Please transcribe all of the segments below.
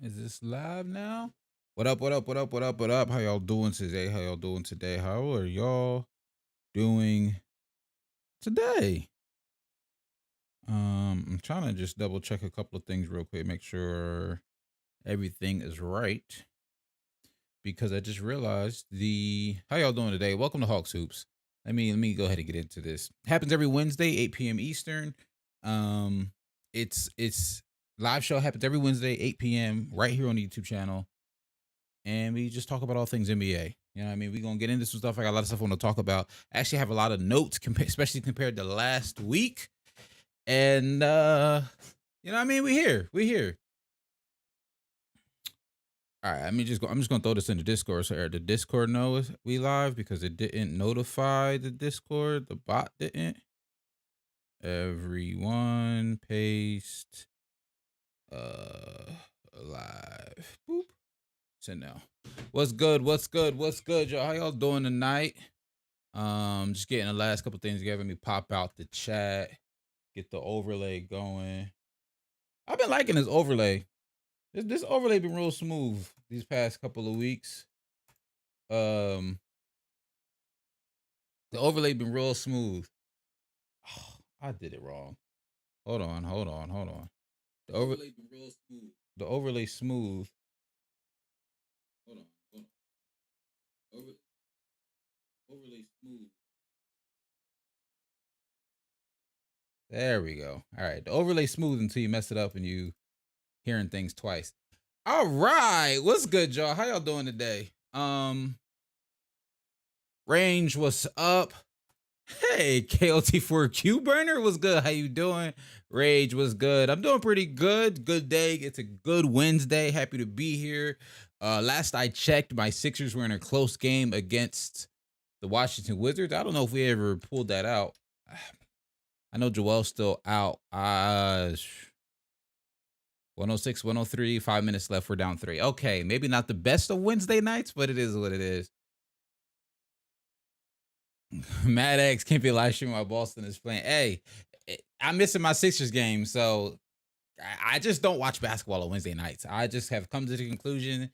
Is this live now? What up, what up, what up, what up, what up? How y'all doing today? How y'all doing today? How are y'all doing today? I'm trying to just double check a couple of things real quick, make sure everything is right. Because I just realized how y'all doing today? Welcome to Hawks Hoops. Let me go ahead and get into this. Happens every Wednesday, 8 p.m. Eastern. Um, it's live show happens every Wednesday, 8 p.m. right here on the YouTube channel. And we just talk about all things NBA. You know what I mean? We're going to get into some stuff. I got a lot of stuff I want to talk about. I actually have a lot of notes, especially compared to last week. And, you know what I mean? We're here. We're here. All right, I'm just going to throw this in the Discord so the Discord knows we live because it didn't notify the Discord. The bot didn't. Everyone paste live. Boop. Send now. What's good? What's good? What's good, y'all? How y'all doing tonight? Just getting the last couple things together. Let me pop out the chat, get the overlay going. I've been liking this overlay. This overlay been real smooth these past couple of weeks. The overlay been real smooth. Oh, I did it wrong. Hold on. The overlay been real smooth. The overlay smooth. Hold on. Overlay smooth. There we go. All right. The overlay smooth until you mess it up and you hearing things twice. All right. What's good, y'all? How y'all doing today? Range, what's up? Hey, KOT4Q burner, what's good? How you doing? Rage, was good? I'm doing pretty good. Good day. It's a good Wednesday. Happy to be here. Last I checked, my Sixers were in a close game against the Washington Wizards. I don't know if we ever pulled that out. I know Joel's still out. 106, 103, 5 minutes left. We're down 3. Okay, maybe not the best of Wednesday nights, but it is what it is. Mad X can't be live streaming while Boston is playing. Hey, I'm missing my Sixers game, so I just don't watch basketball on Wednesday nights. I just have come to the conclusion.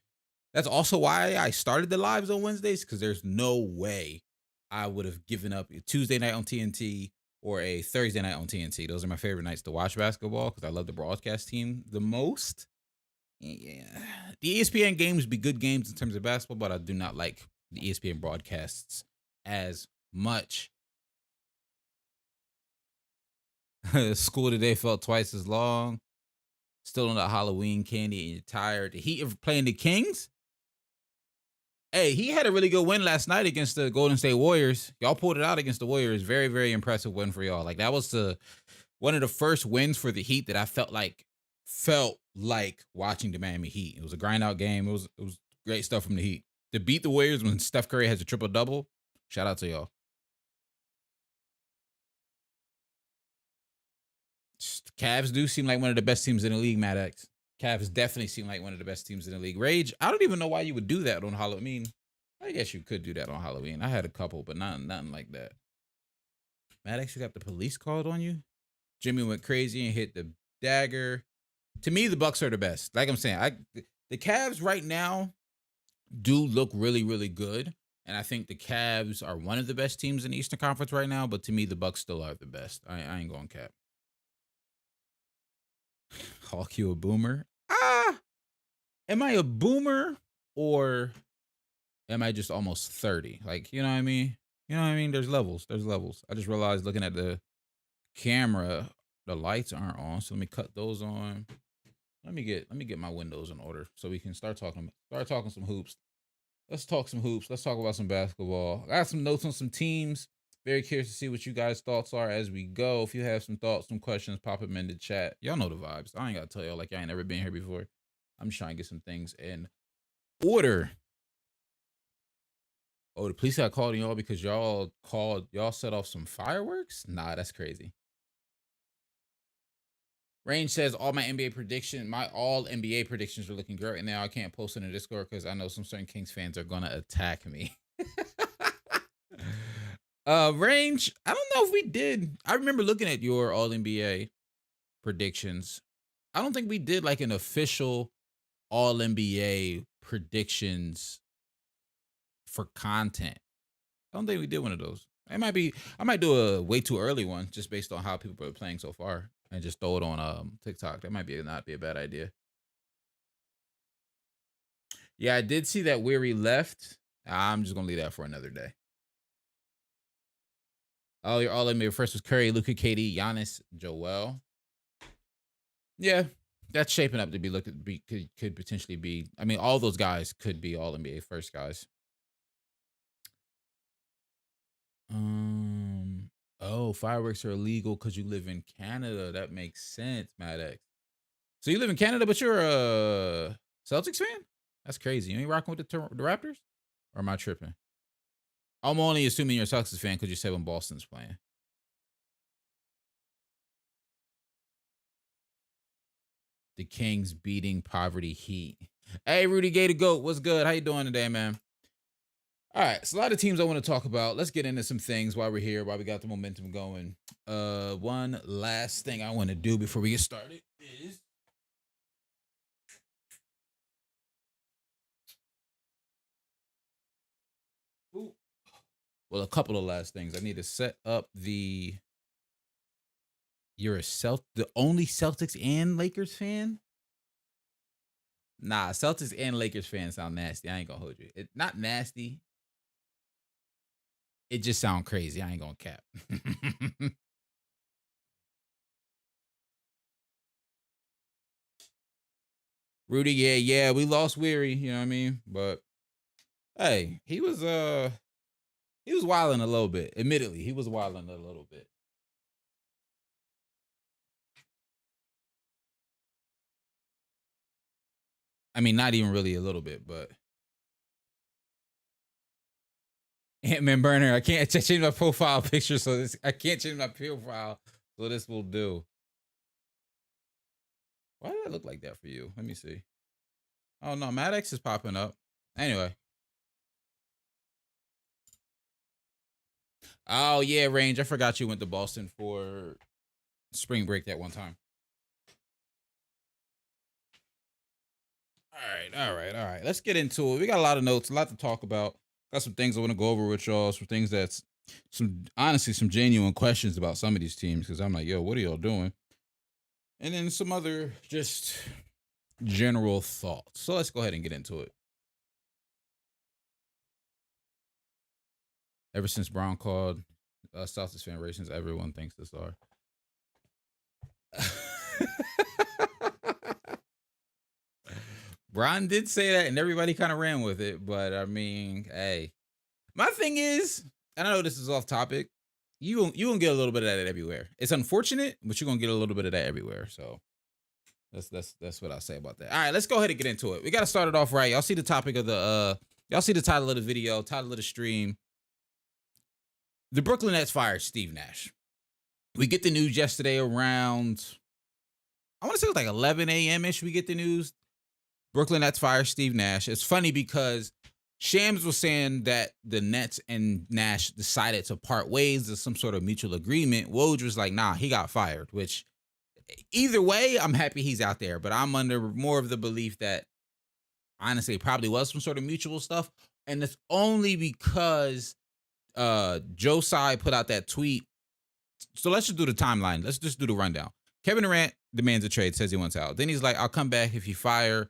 That's also why I started the lives on Wednesdays, because there's no way I would have given up a Tuesday night on TNT or a Thursday night on TNT. Those are my favorite nights to watch basketball because I love the broadcast team the most. Yeah, the ESPN games be good games in terms of basketball, but I do not like the ESPN broadcasts as much. School today felt twice as long. Still on that Halloween candy and you're tired. The Heat of playing the Kings. Hey, he had a really good win last night against the Golden State Warriors. Y'all pulled it out against the Warriors. Very, very impressive win for y'all. Like that was one of the first wins for the Heat that I felt like watching the Miami Heat. It was a grind out game. It was great stuff from the Heat. To beat the Warriors when Steph Curry has a triple double. Shout out to y'all. Cavs do seem like one of the best teams in the league, Mad X. Cavs definitely seem like one of the best teams in the league. Rage, I don't even know why you would do that on Halloween. I guess you could do that on Halloween. I had a couple, but nothing like that. Mad X, you got the police called on you? Jimmy went crazy and hit the dagger. To me, the Bucks are the best. Like I'm saying, the Cavs right now do look really, really good. And I think the Cavs are one of the best teams in the Eastern Conference right now. But to me, the Bucks still are the best. I ain't going cap. Hawk you a boomer? Am I a boomer or am I just almost 30? Like, you know what I mean? You know what I mean? There's levels. I just realized looking at the camera, the lights aren't on. So let me cut those on. Let me get my windows in order so we can start talking some hoops. Let's talk some hoops. Let's talk about some basketball. I got some notes on some teams. Very curious to see what you guys' thoughts are as we go. If you have some thoughts, some questions, pop them in the chat. Y'all know the vibes. I ain't got to tell y'all like I ain't never been here before. I'm just trying to get some things in order. Oh, the police got called on y'all because y'all set off some fireworks? Nah, that's crazy. Range says all NBA predictions are looking great right now. I can't post in the Discord because I know some certain Kings fans are gonna attack me. Range, I don't know if we did. I remember looking at your all NBA predictions. I don't think we did like an official all NBA predictions for content. I don't think we did one of those. It might be. I might do a way too early one just based on how people are playing so far, and just throw it on TikTok. That might be not be a bad idea. Yeah, I did see that Weary left. I'm just gonna leave that for another day. Oh, your all NBA first was Curry, Luka, KD, Giannis, Joel. Yeah, that's shaping up to be looked at. Could potentially be. I mean, all those guys could be all NBA first guys. Oh, fireworks are illegal because you live in Canada. That makes sense, Maddox. So you live in Canada, but you're a Celtics fan? That's crazy. You ain't rocking with the Raptors? Or am I tripping? I'm only assuming you're a Celtics fan because you said when Boston's playing. The Kings beating poverty heat. Hey, Rudy Gator Goat, what's good? How you doing today, man? All right, so a lot of teams I want to talk about. Let's get into some things while we're here, while we got the momentum going. One last thing I want to do before we get started is well, a couple of last things. I need to set up the. You're the only Celtics and Lakers fan? Nah, Celtics and Lakers fans sound nasty. I ain't gonna hold you. It not nasty. It just sound crazy. I ain't gonna cap. Rudy, yeah, we lost Weary, you know what I mean? But hey, he was wilding a little bit. Admittedly, he was wilding a little bit. I mean, not even really a little bit, but Ant-Man Burner. I can't change my profile picture, so I can't change my profile, so this will do. Why did that look like that for you? Let me see. Oh no, Maddox is popping up. Anyway. Oh yeah, Range. I forgot you went to Boston for spring break that one time. All right. Let's get into it. We got a lot of notes, a lot to talk about. Got some things I want to go over with y'all. Some things that's some genuine questions about some of these teams because I'm like, yo, what are y'all doing? And then some other just general thoughts. So let's go ahead and get into it. Ever since Brown called Celtics fan racing, everyone thinks this are. Brown did say that, and everybody kind of ran with it. But I mean, hey, my thing is, and I know this is off topic. You gonna get a little bit of that everywhere. It's unfortunate, but you're gonna get a little bit of that everywhere. So that's what I'll say about that. All right, let's go ahead and get into it. We gotta start it off right. Y'all see the topic of the y'all see the title of the video, title of the stream. The Brooklyn Nets fired Steve Nash. We get the news yesterday around, I want to say it was like 11 a.m. ish. We get the news. Brooklyn Nets fire Steve Nash. It's funny because Shams was saying that the Nets and Nash decided to part ways. There's some sort of mutual agreement. Woj was like, nah, he got fired, which either way, I'm happy he's out there. But I'm under more of the belief that honestly, it probably was some sort of mutual stuff. And it's only because Joe Tsai put out that tweet. So let's just do the timeline. Let's just do the rundown. Kevin Durant demands a trade, says he wants out. Then he's like, I'll come back if you fire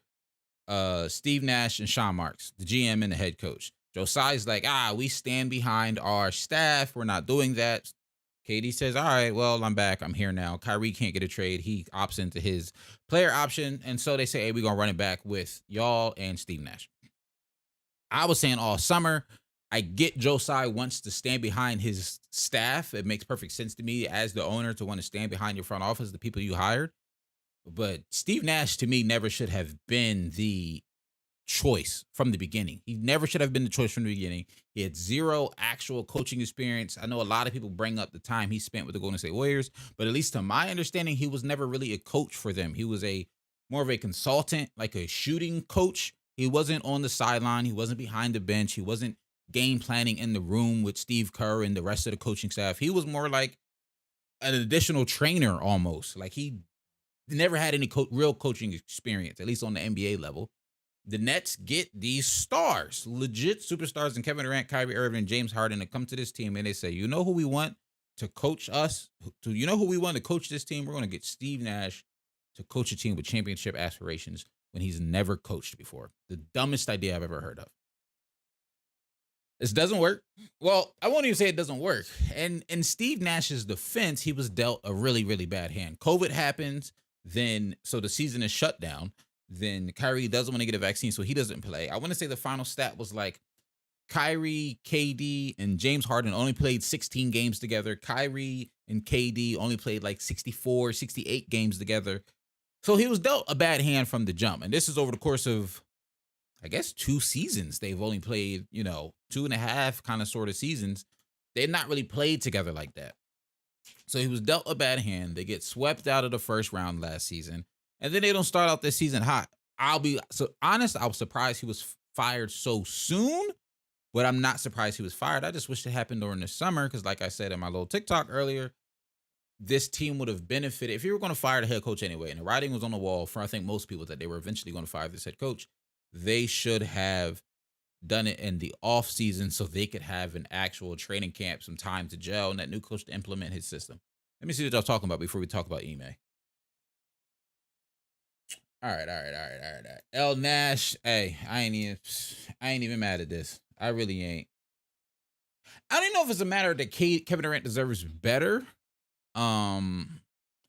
Steve Nash and Sean Marks, the GM and the head coach. Joe Tsai's like, we stand behind our staff. We're not doing that. KD says, all right, well, I'm back. I'm here now. Kyrie can't get a trade. He opts into his player option. And so they say, hey, we're going to run it back with y'all and Steve Nash. I was saying all summer, I get Joe Tsai wants to stand behind his staff. It makes perfect sense to me as the owner to want to stand behind your front office, the people you hired. But Steve Nash, to me, never should have been the choice from the beginning. He never should have been the choice from the beginning. He had zero actual coaching experience. I know a lot of people bring up the time he spent with the Golden State Warriors, but at least to my understanding, he was never really a coach for them. He was more of a consultant, like a shooting coach. He wasn't on the sideline. He wasn't behind the bench. He wasn't game planning in the room with Steve Kerr and the rest of the coaching staff. He was more like an additional trainer almost. Like he never had any real coaching experience, at least on the NBA level. The Nets get these stars, legit superstars, and Kevin Durant, Kyrie Irving, and James Harden to come to this team, and they say, you know who we want to coach us? You know who we want to coach this team? We're going to get Steve Nash to coach a team with championship aspirations when he's never coached before. The dumbest idea I've ever heard of. This doesn't work. Well, I won't even say it doesn't work. And in Steve Nash's defense, he was dealt a really, really bad hand. COVID happens, so the season is shut down. Then Kyrie doesn't want to get a vaccine, so he doesn't play. I want to say the final stat was like Kyrie, KD, and James Harden only played 16 games together. Kyrie and KD only played like 64, 68 games together. So he was dealt a bad hand from the jump. And this is over the course of, I guess, 2 seasons. They've only played, 2.5 kind of sort of seasons. They've not really played together like that. So he was dealt a bad hand. They get swept out of the first round last season. And then they don't start out this season hot. I'll be so honest, I was surprised he was fired so soon, but I'm not surprised he was fired. I just wish it happened during the summer because, like I said in my little TikTok earlier, this team would have benefited. If you were going to fire the head coach anyway, and the writing was on the wall for, I think, most people that they were eventually going to fire this head coach, they should have done it in the off season so they could have an actual training camp, some time to gel, and that new coach to implement his system. Let me see what y'all talking about before we talk about Ime. All right. L Nash, hey, I ain't even mad at this. I really ain't. I don't know if it's a matter that Kevin Durant deserves better.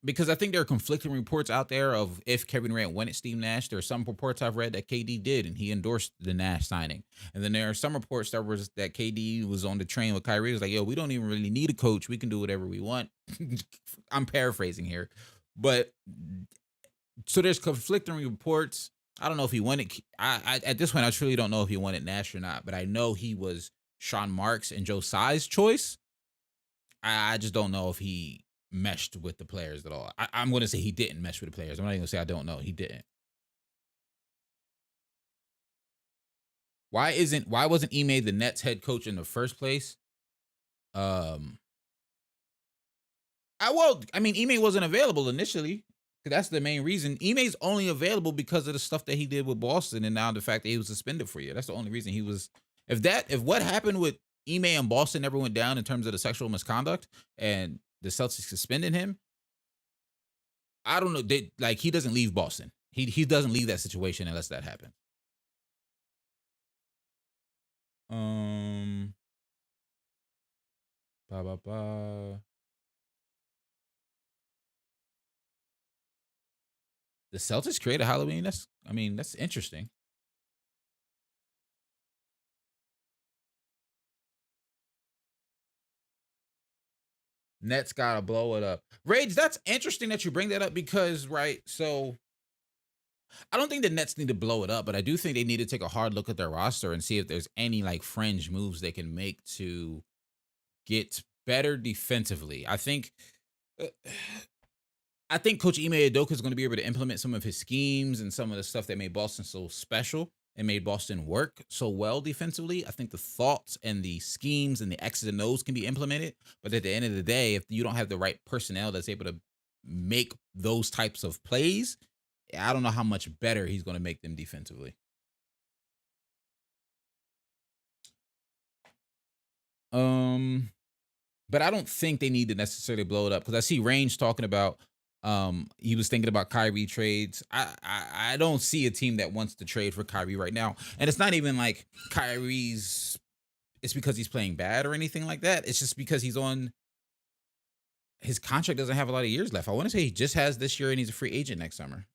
Because I think there are conflicting reports out there of if Kevin Durant wanted Steve Nash. There are some reports I've read that KD did, and he endorsed the Nash signing. And then there are some reports that KD was on the train with Kyrie. It was like, yo, we don't even really need a coach. We can do whatever we want. I'm paraphrasing here. But so there's conflicting reports. I don't know if he wanted. I at this point, I truly don't know if he wanted Nash or not. But I know he was Sean Marks and Joe Tsai's choice. I just don't know if he meshed with the players at all. I'm going to say he didn't mesh with the players. I'm not even going to say I don't know. He didn't. Why wasn't Ime the Nets head coach in the first place? Ime wasn't available initially. That's the main reason. Ime's only available because of the stuff that he did with Boston, and now the fact that he was suspended for a year. That's the only reason he was. If what happened with Ime and Boston never went down in terms of the sexual misconduct and the Celtics suspended him, I don't know. He doesn't leave Boston. He doesn't leave that situation unless that happens. The Celtics created Halloween. That's interesting. Nets gotta blow it up. Rage, that's interesting that you bring that up because, right, so I don't think the Nets need to blow it up, but I do think they need to take a hard look at their roster and see if there's any fringe moves they can make to get better defensively. I think Coach Ime Udoka is going to be able to implement some of his schemes and some of the stuff that made Boston so special and made Boston work so well defensively. I think the thoughts and the schemes and the X's and O's can be implemented. But at the end of the day, if you don't have the right personnel that's able to make those types of plays, I don't know how much better he's going to make them defensively. But I don't think they need to necessarily blow it up because I see Range talking about he was thinking about Kyrie trades. I don't see a team that wants to trade for Kyrie right now. And it's not even like it's because he's playing bad or anything like that. It's just because his contract doesn't have a lot of years left. I want to say he just has this year and he's a free agent next summer.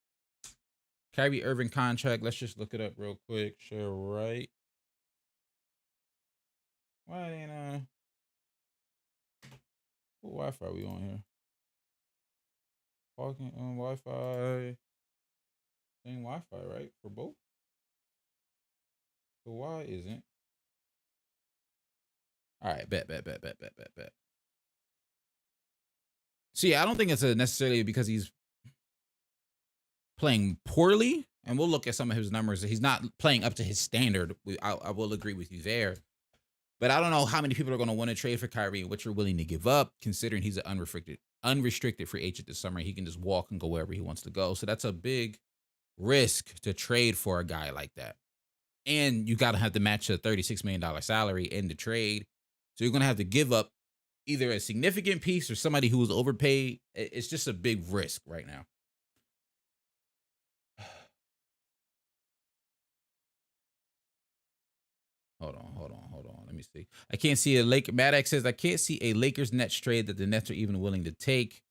Kyrie Irving contract. Let's just look it up real quick. Share right. Why ain't what Wi-Fi we on here? Talking on Wi-Fi. Same Wi-Fi, right? For both? So why isn't? All right, bet. So yeah, I don't think it's necessarily because he's playing poorly, and we'll look at some of his numbers. He's not playing up to his standard. I will agree with you there. But I don't know how many people are going to want to trade for Kyrie and what you're willing to give up, considering he's an unrestricted free agent this summer. He can just walk and go wherever he wants to go. So that's a big risk to trade for a guy like that. And you got to have to match a $36 million salary in the trade. So you're going to have to give up either a significant piece or somebody who was overpaid. It's just a big risk right now. Hold on. Let me see. I can't see a Lake. Maddox says, I can't see a Lakers Nets trade that the Nets are even willing to take.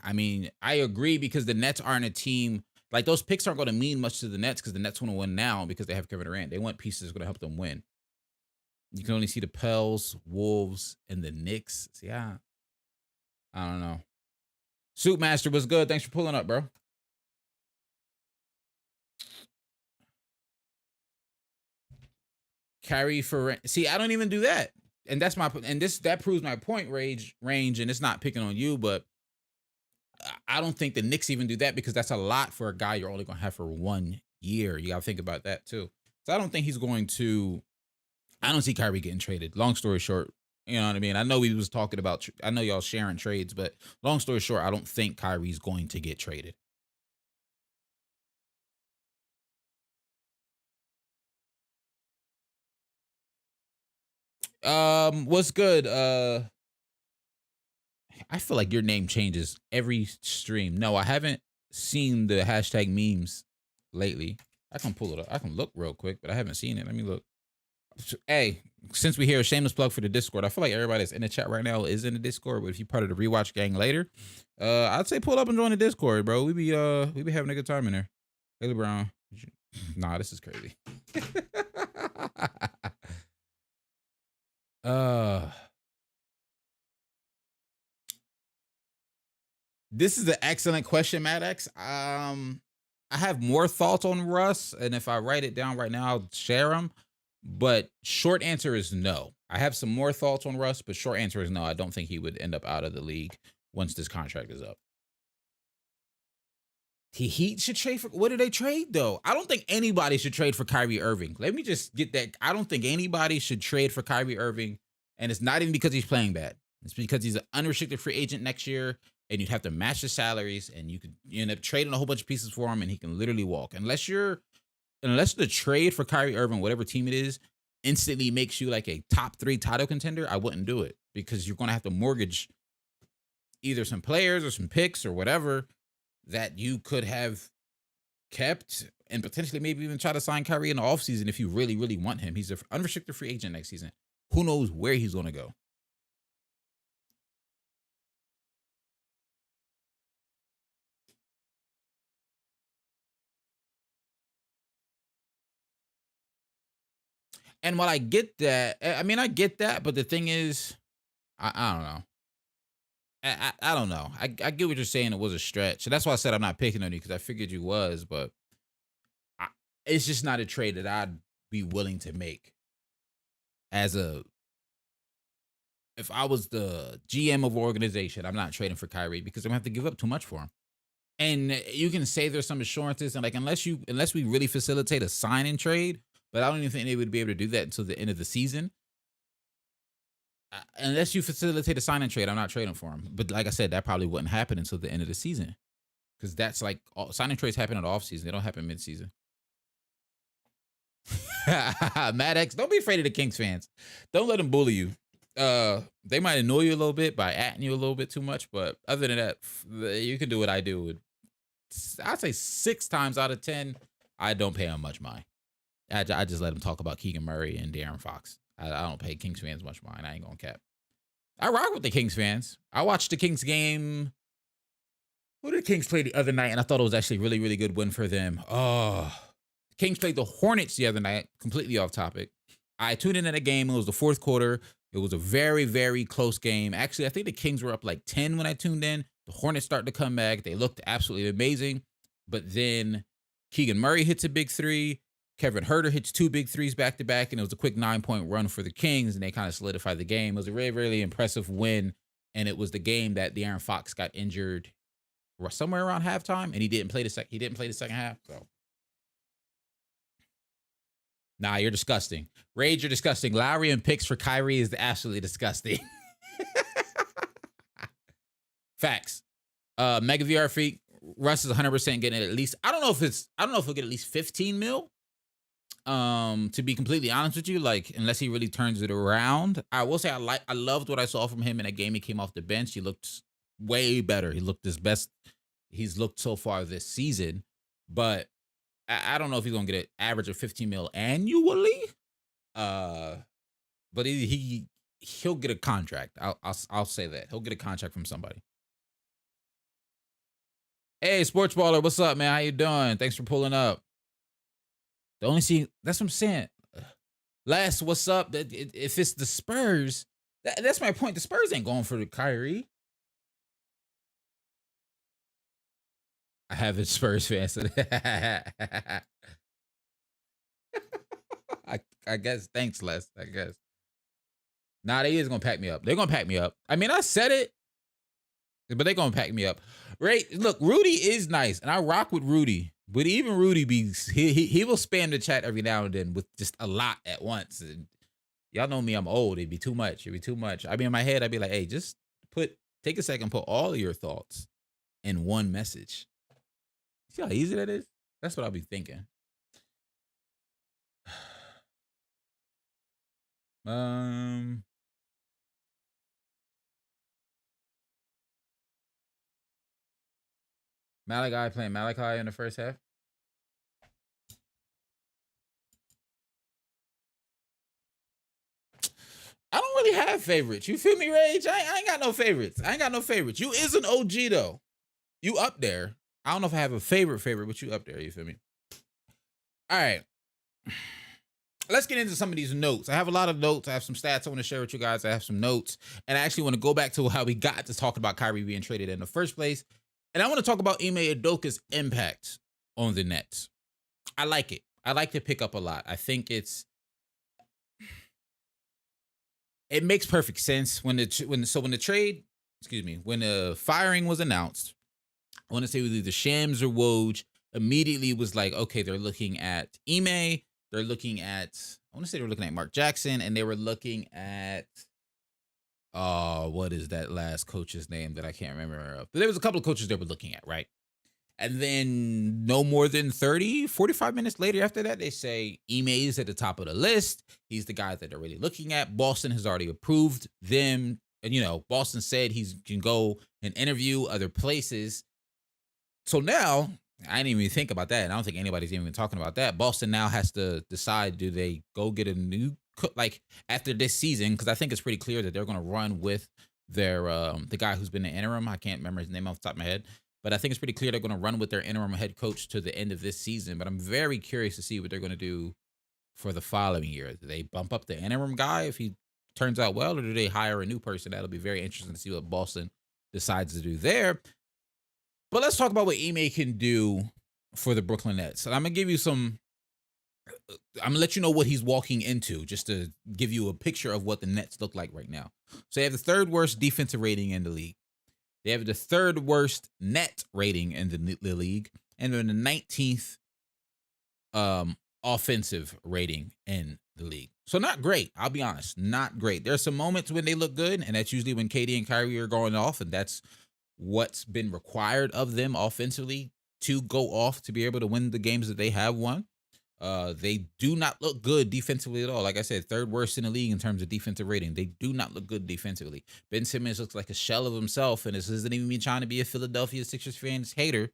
I mean, I agree because the Nets aren't a team. Like, those picks aren't going to mean much to the Nets because the Nets want to win now because they have Kevin Durant. They want pieces that's going to help them win. You can only see the Pels, Wolves, and the Knicks. See, I don't know. Soup Master was good. Thanks for pulling up, bro. Carry for see, I don't even do that, and that's my and that proves my point range. And it's not picking on you, but I don't think the Knicks even do that because that's a lot for a guy you're only gonna have for 1 year. You gotta think about that too. So I don't think he's going to. I don't see Kyrie getting traded. Long story short, you know what I mean. I know we was talking about. I know y'all sharing trades, but long story short, I don't think Kyrie's going to get traded. What's good? I feel like your name changes every stream. No, I haven't seen the hashtag memes lately. I can pull it up. I can look real quick, but I haven't seen it. Let me look. Hey, since we hear a shameless plug for the Discord, I feel like everybody that's in the chat right now is in the Discord. But if you're part of the rewatch gang later, I'd say pull up and join the Discord, bro. We be having a good time in there. Haley Brown. Nah, this is crazy. This is an excellent question, Maddox. I have more thoughts on Russ, and if I write it down right now, I'll share them. But short answer is no. I have some more thoughts on Russ, but short answer is no. I don't think he would end up out of the league once this contract is up. The Heat should trade for what do they trade though? I don't think anybody should trade for Kyrie Irving. Let me just get that. I don't think anybody should trade for Kyrie Irving, and it's not even because he's playing bad. It's because he's an unrestricted free agent next year, and you'd have to match the salaries, and you end up trading a whole bunch of pieces for him, and he can literally walk. Unless the trade for Kyrie Irving, whatever team it is, instantly makes you like a top 3 title contender, I wouldn't do it because you're going to have to mortgage either some players or some picks or whatever that you could have kept and potentially maybe even try to sign Kyrie in the offseason if you really, really want him. He's an unrestricted free agent next season. Who knows where he's going to go? And while I get that, I get that, but the thing is, I don't know. I don't know. I get what you're saying. It was a stretch. So that's why I said I'm not picking on you because I figured you was, but it's just not a trade that I'd be willing to make if I was the GM of an organization. I'm not trading for Kyrie because I'm gonna have to give up too much for him. And you can say there's some assurances and like unless we really facilitate a sign and trade, but I don't even think they would be able to do that until the end of the season. Unless you facilitate a sign and trade, I'm not trading for him. But like I said, that probably wouldn't happen until the end of the season. Because that's like sign and trades happen in the offseason. They don't happen mid-season. Maddox, don't be afraid of the Kings fans. Don't let them bully you. They might annoy you a little bit by atting you a little bit too much, but other than that, you can do what I do. I'd say 6 times out of 10, I don't pay them much mind. I just let them talk about Keegan Murray and De'Aaron Fox. I don't pay Kings fans much mind. I ain't gonna cap. I rock with the Kings fans. I watched the Kings game. Who did the Kings play the other night? And I thought it was actually a really, really good win for them. Oh, Kings played the Hornets the other night. Completely off topic. I tuned into the game. It was the 4th quarter. It was a very, very close game. Actually, I think the Kings were up like 10 when I tuned in. The Hornets started to come back. They looked absolutely amazing. But then Keegan Murray hits a big 3. Kevin Huerter hits 2 big 3s back to back, and it was a quick 9-point run for the Kings, and they kind of solidified the game. It was a really, really impressive win, and it was the game that De'Aaron Fox got injured somewhere around halftime, and he didn't play the second half. So, nah, you're disgusting. Rage, you're disgusting. Lowry and picks for Kyrie is absolutely disgusting. Facts. Mega VR Freak. Russ is 100% getting it at least. I don't know if he'll get at least 15 mil. To be completely honest with you, like unless he really turns it around. I will say I loved what I saw from him in that game. He came off the bench. He looked way better. He looked his best he's looked so far this season. But I don't know if he's gonna get an average of 15 mil annually. But he'll get a contract. I'll say that. He'll get a contract from somebody. Hey, Sports Baller, what's up, man? How you doing? Thanks for pulling up. The only that's what I'm saying. Last, what's up? If it's the Spurs, that's my point. The Spurs ain't going for the Kyrie. I have a Spurs fan. So I guess. Thanks, Les. I guess. Nah, they is gonna pack me up. They're gonna pack me up. I mean, I said it, but they're gonna pack me up. Right? Look, Rudy is nice, and I rock with Rudy. But even Rudy he will spam the chat every now and then with just a lot at once. And y'all know me, I'm old. It'd be too much. I mean, in my head, I'd be like, hey, just take a second, put all of your thoughts in one message. See how easy that is? That's what I'll be thinking. Malachi playing Malachi in the first half. I don't really have favorites. You feel me, Rage? I ain't got no favorites. You is an OG though. You up there. I don't know if I have a favorite, but you up there. You feel me? All right. Let's get into some of these notes. I have a lot of notes. I have some stats I want to share with you guys. I have some notes. And I actually want to go back to how we got to talk about Kyrie being traded in the first place. And I want to talk about Ime Udoka's impact on the Nets. I like it. I like to pick up a lot. I think it makes perfect sense when the firing was announced. I want to say it was either Shams or Woj. Immediately was like, okay, they're looking at Ime. They're looking at Mark Jackson, and they were looking at what is that last coach's name that I can't remember? But there was a couple of coaches they were looking at, right? And then no more than 45 minutes later after that, they say Ime is at the top of the list. He's the guy that they're really looking at. Boston has already approved them. And, Boston said he can go and interview other places. So now, I didn't even think about that. And I don't think anybody's even talking about that. Boston now has to decide, do they go get a new after this season? Because I think it's pretty clear that they're going to run with their the guy who's been the interim. I can't remember his name off the top of my head. But I think it's pretty clear they're going to run with their interim head coach to the end of this season. But I'm very curious to see what they're going to do for the following year. Do they bump up the interim guy if he turns out well, or do they hire a new person? That'll be very interesting to see what Boston decides to do there. But let's talk about what Ime can do for the Brooklyn Nets. And I'm going to give you I'm going to let you know what he's walking into, just to give you a picture of what the Nets look like right now. So they have the third worst defensive rating in the league. They have the third worst net rating in the league, and they're in the 19th offensive rating in the league. So not great. I'll be honest, not great. There's some moments when they look good, and that's usually when KD and Kyrie are going off, and that's what's been required of them offensively to go off to be able to win the games that they have won. They do not look good defensively at all. Like I said, third worst in the league in terms of defensive rating. They do not look good defensively. Ben Simmons looks like a shell of himself, and this isn't even me trying to be a Philadelphia Sixers fans hater.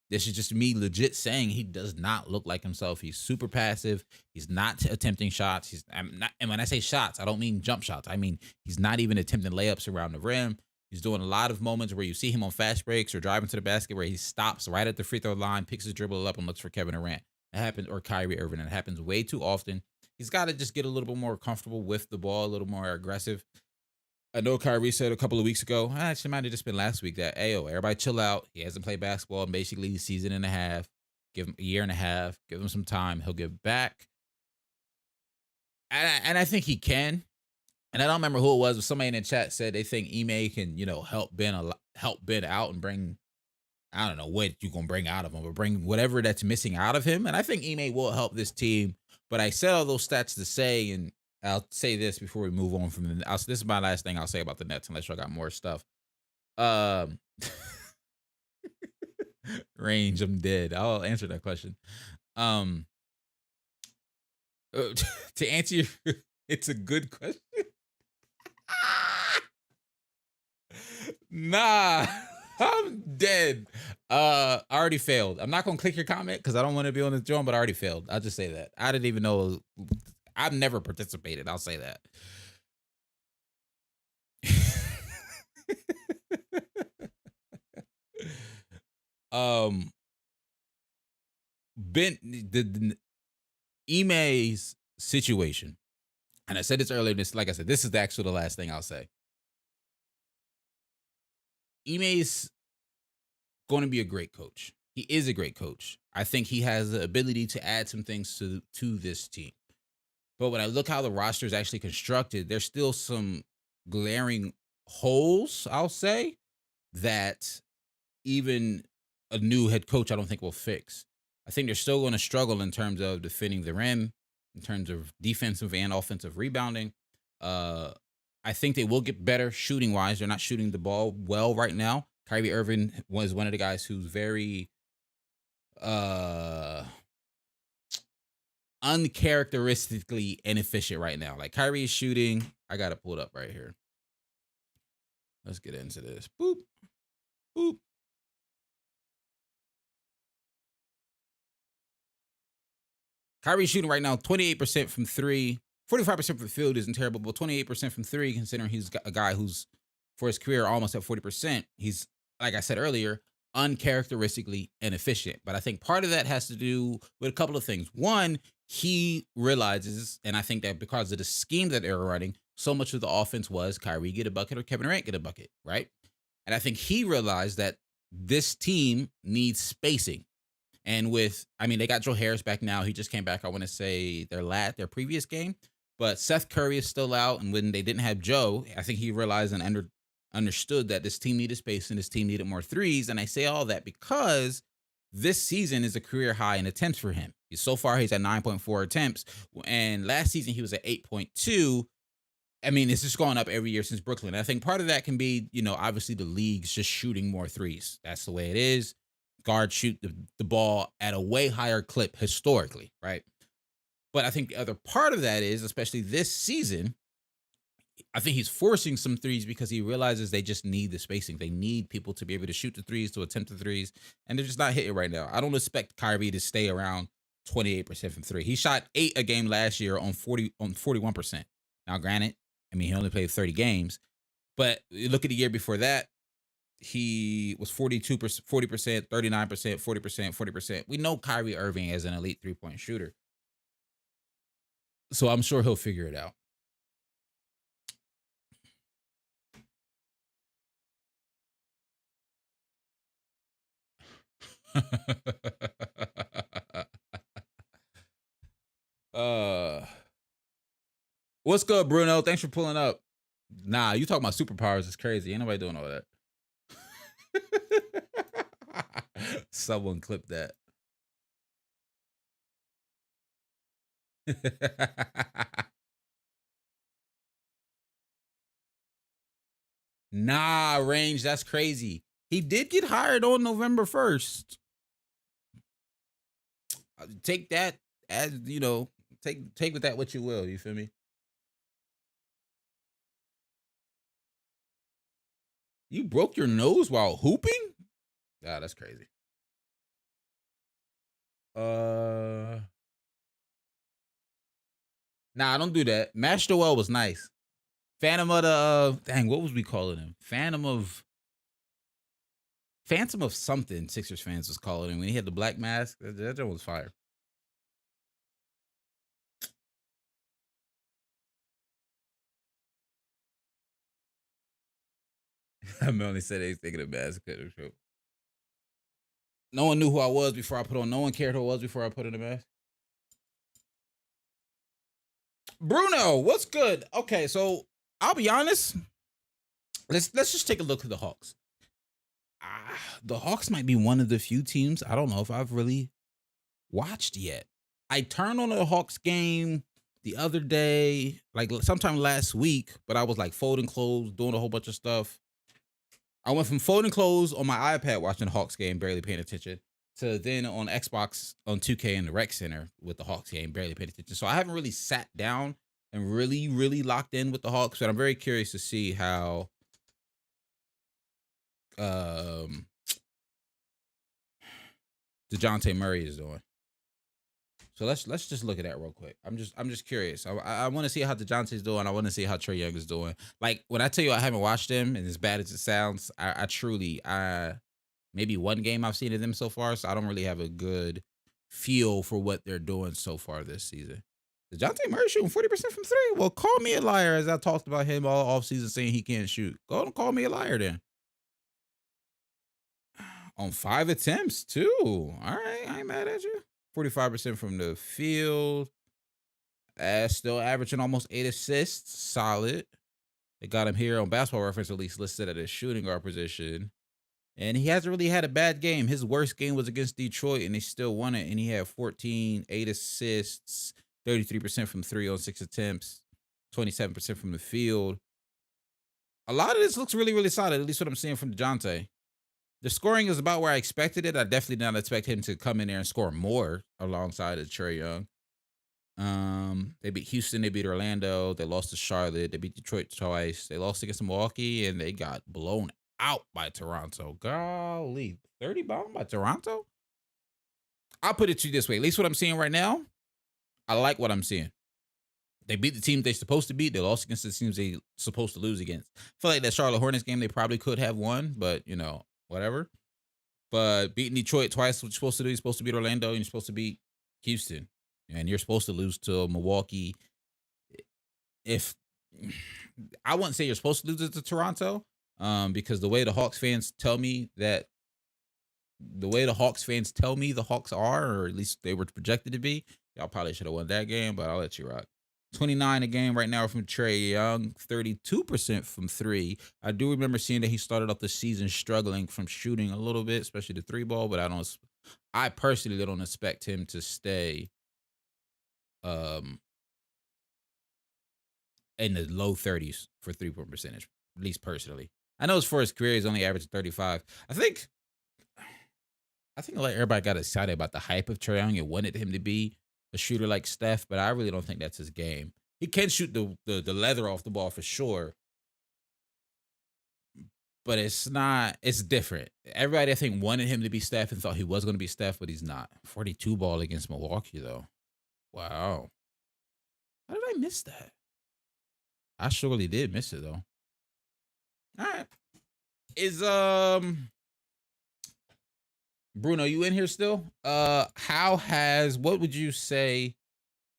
This is just me legit saying he does not look like himself. He's super passive. He's not attempting shots. And when I say shots, I don't mean jump shots. I mean, he's not even attempting layups around the rim. He's doing a lot of moments where you see him on fast breaks or driving to the basket where he stops right at the free throw line, picks his dribble up, and looks for Kevin Durant. It happens, or Kyrie Irving. It happens way too often. He's got to just get a little bit more comfortable with the ball, a little more aggressive. I know Kyrie said a couple of weeks ago, actually might have just been last week, that, hey, everybody chill out. He hasn't played basketball in basically a season and a half. Give him a year and a half. Give him some time. He'll get back. And I think he can. And I don't remember who it was, but somebody in the chat said they think Ime can, help Ben out and bring, I don't know what you're going to bring out of him, but bring whatever that's missing out of him. And I think Ime will help this team. But I said all those stats to say, and I'll say this before we move on from this is my last thing I'll say about the Nets, unless y'all got more stuff. Um, range, I'm dead. I'll answer that question. Um, to answer your, it's a good question. Nah, I'm dead. I already failed. I'm not gonna click your comment because I don't want to be on this joint, but I already failed. I'll just say that. I didn't even know. I've never participated. I'll say that. um, Ben, the Ime's situation, and I said this earlier. This, like I said, this is actually the last thing I'll say. Ime's going to be a great coach. He is a great coach. I think he has the ability to add some things to this team. But when I look how the roster is actually constructed, there's still some glaring holes, I'll say, that even a new head coach I don't think will fix. I think they're still going to struggle in terms of defending the rim, in terms of defensive and offensive rebounding. Uh, I think they will get better shooting wise. They're not shooting the ball well right now. Kyrie Irving was one of the guys who's very uh uncharacteristically inefficient right now. Like Kyrie is shooting. I got it pulled up right here. Let's get into this. Boop. Boop. Kyrie's shooting right now 28% from three. 45% from the field isn't terrible, but 28% from three, considering he's a guy who's, for his career, almost at 40%. He's, like I said earlier, uncharacteristically inefficient. But I think part of that has to do with a couple of things. One, he realizes, and I think that because of the scheme that they were running, so much of the offense was Kyrie get a bucket or Kevin Durant get a bucket, right? And I think he realized that this team needs spacing. And with, I mean, they got Joe Harris back now. He just came back, I want to say, their previous game. But Seth Curry is still out. And when they didn't have Joe, I think he realized and understood that this team needed space and this team needed more threes. And I say all that because this season is a career high in attempts for him. So far, he's at 9.4 attempts. And last season, he was at 8.2. I mean, it's just gone up every year since Brooklyn. I think part of that can be, obviously the league's just shooting more threes. That's the way it is. Guards shoot the ball at a way higher clip historically, right? But I think the other part of that is, especially this season, I think he's forcing some threes because he realizes they just need the spacing. They need people to be able to shoot the threes, to attempt the threes, and they're just not hitting right now. I don't expect Kyrie to stay around 28% from three. He shot 8 a game last year on 41%. Now, granted, I mean, he only played 30 games, but you look at the year before that, he was 42%, 40%, 39%, 40%, 40%. We know Kyrie Irving as an elite 3-point shooter. So I'm sure he'll figure it out. What's good, Bruno? Thanks for pulling up. Nah, you talking about superpowers is crazy. Ain't nobody doing all that. Someone clip that. Nah, Range, that's crazy. He did get hired on November 1st. Take that as, take with that what you will. You feel me? You broke your nose while hooping? Ah, that's crazy. Nah, don't do that. Master Well was nice. Phantom of the dang, what was we calling him? Phantom of something. Sixers fans was calling him when he had the black mask. That was fire. I only said they thinking of mask. No one knew who I was before I put on. No one cared who I was before I put in the mask. Bruno, what's good? Okay, so I'll be honest. Let's just take a look at the Hawks. The Hawks might be one of the few teams I don't know if I've really watched yet. I turned on the Hawks game the other day, like sometime last week, but I was like folding clothes, doing a whole bunch of stuff. I went from folding clothes on my iPad watching the Hawks game, barely paying attention, to then on Xbox on 2K in the rec center with the Hawks game, barely paying attention. So I haven't really sat down and really locked in with the Hawks, but I'm very curious to see how DeJounte Murray is doing. So let's just look at that real quick. I'm just curious. I want to see how DeJounte's doing. I want to see how Trae Young is doing. Like when I tell you I haven't watched them, and as bad as it sounds, I truly maybe one game I've seen of them so far, so I don't really have a good feel for what they're doing so far this season. DeJounte Murray shooting 40% from three. Well, call me a liar, as I talked about him all offseason saying he can't shoot. Go and call me a liar then. On 5 attempts too. All right, I ain't mad at you. 45% from the field. Still averaging almost 8 assists. Solid. They got him here on Basketball Reference, at least listed at his shooting guard position. And he hasn't really had a bad game. His worst game was against Detroit, and they still won it. And he had 14, 8 assists, 33% from 3 on 6 attempts, 27% from the field. A lot of this looks really solid, at least what I'm seeing from DeJounte. The scoring is about where I expected it. I definitely did not expect him to come in there and score more alongside of Trae Young. They beat Houston, they beat Orlando, they lost to Charlotte, they beat Detroit twice, they lost against Milwaukee, and they got blown out by Toronto. Golly, 30 bound by Toronto? I'll put it to you this way. At least what I'm seeing right now, I like what I'm seeing. They beat the team they're supposed to beat. They lost against the teams they're supposed to lose against. I feel like that Charlotte Hornets game, they probably could have won, but, whatever. But beating Detroit twice, what you're supposed to do, you're supposed to beat Orlando, and you're supposed to beat Houston. And you're supposed to lose to Milwaukee. If I wouldn't say you're supposed to lose it to Toronto, because the way the Hawks fans tell me the Hawks are, or at least they were projected to be, y'all probably should have won that game, but I'll let you rock. 29 a game right now from Trae Young, 32% from 3. I do remember seeing that he started off the season struggling from shooting a little bit, especially the 3-ball, but I personally don't expect him to stay in the low 30s for 3-point percentage, at least personally. I know as far as career, he's only averaged 35. I think like everybody got excited about the hype of Trae Young and wanted him to be a shooter like Steph, but I really don't think that's his game. He can shoot the leather off the ball for sure, but it's different. Everybody, I think, wanted him to be Steph and thought he was going to be Steph, but he's not. 42 ball against Milwaukee, though. Wow. How did I miss that? I surely did miss it, though. All right. Is, Bruno, you in here still? What would you say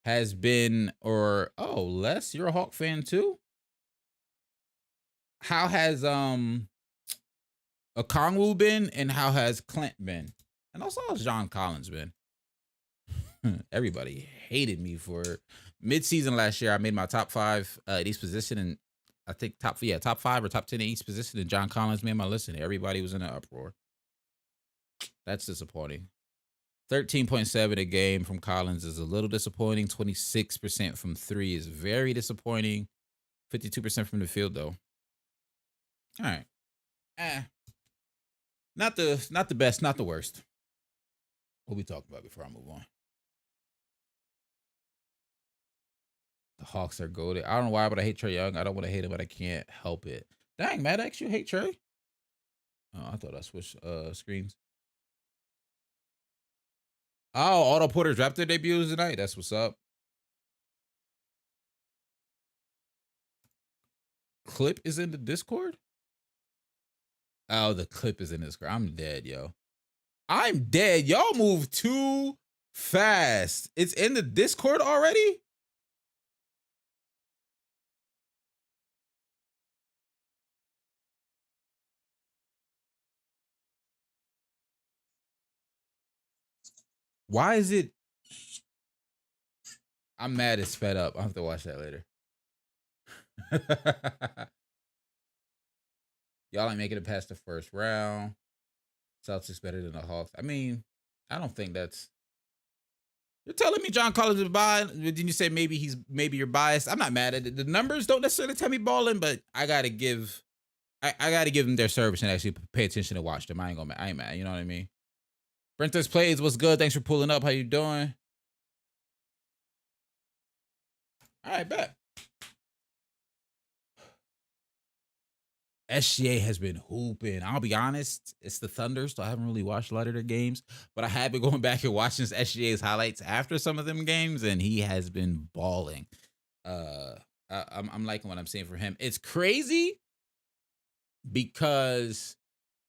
has been, Les, you're a Hawk fan too? How has Okongwu been, and how has Clint been? And also how's John Collins been? Everybody hated me for mid-season last year. I made my top 5 at each position, and I think top 5 or top 10 in each position, and John Collins made my list, and everybody was in an uproar. That's disappointing. 13.7 a game from Collins is a little disappointing. 26% from 3 is very disappointing. 52% from the field, though. All right. Not the best, not the worst. What we talking about before I move on? The Hawks are goated. I don't know why, but I hate Trae Young. I don't want to hate him, but I can't help it. Dang, Maddox, you hate Trae? Oh, I thought I switched screens. Oh, Otto Porter dropped their debuts tonight. That's what's up. Clip is in the Discord? Oh, the clip is in the Discord. I'm dead, yo. I'm dead. Y'all move too fast. It's in the Discord already? Why is it? I'm mad it's fed up. I'll have to watch that later. Y'all ain't making it past the first round. Celtics better than the Hawks. I mean, I don't think that's... You're telling me John Collins is biased? Didn't you say maybe you're biased? I'm not mad at it. The numbers don't necessarily tell me balling, but I gotta give I got to give them their service and actually pay attention to watch them. I ain't mad. You know what I mean? Princess Plays, what's good? Thanks for pulling up. How you doing? All right, bet. SGA has been hooping. I'll be honest, it's the Thunder, so I haven't really watched a lot of their games. But I have been going back and watching SGA's highlights after some of them games, and he has been balling. I'm liking what I'm seeing from him. It's crazy because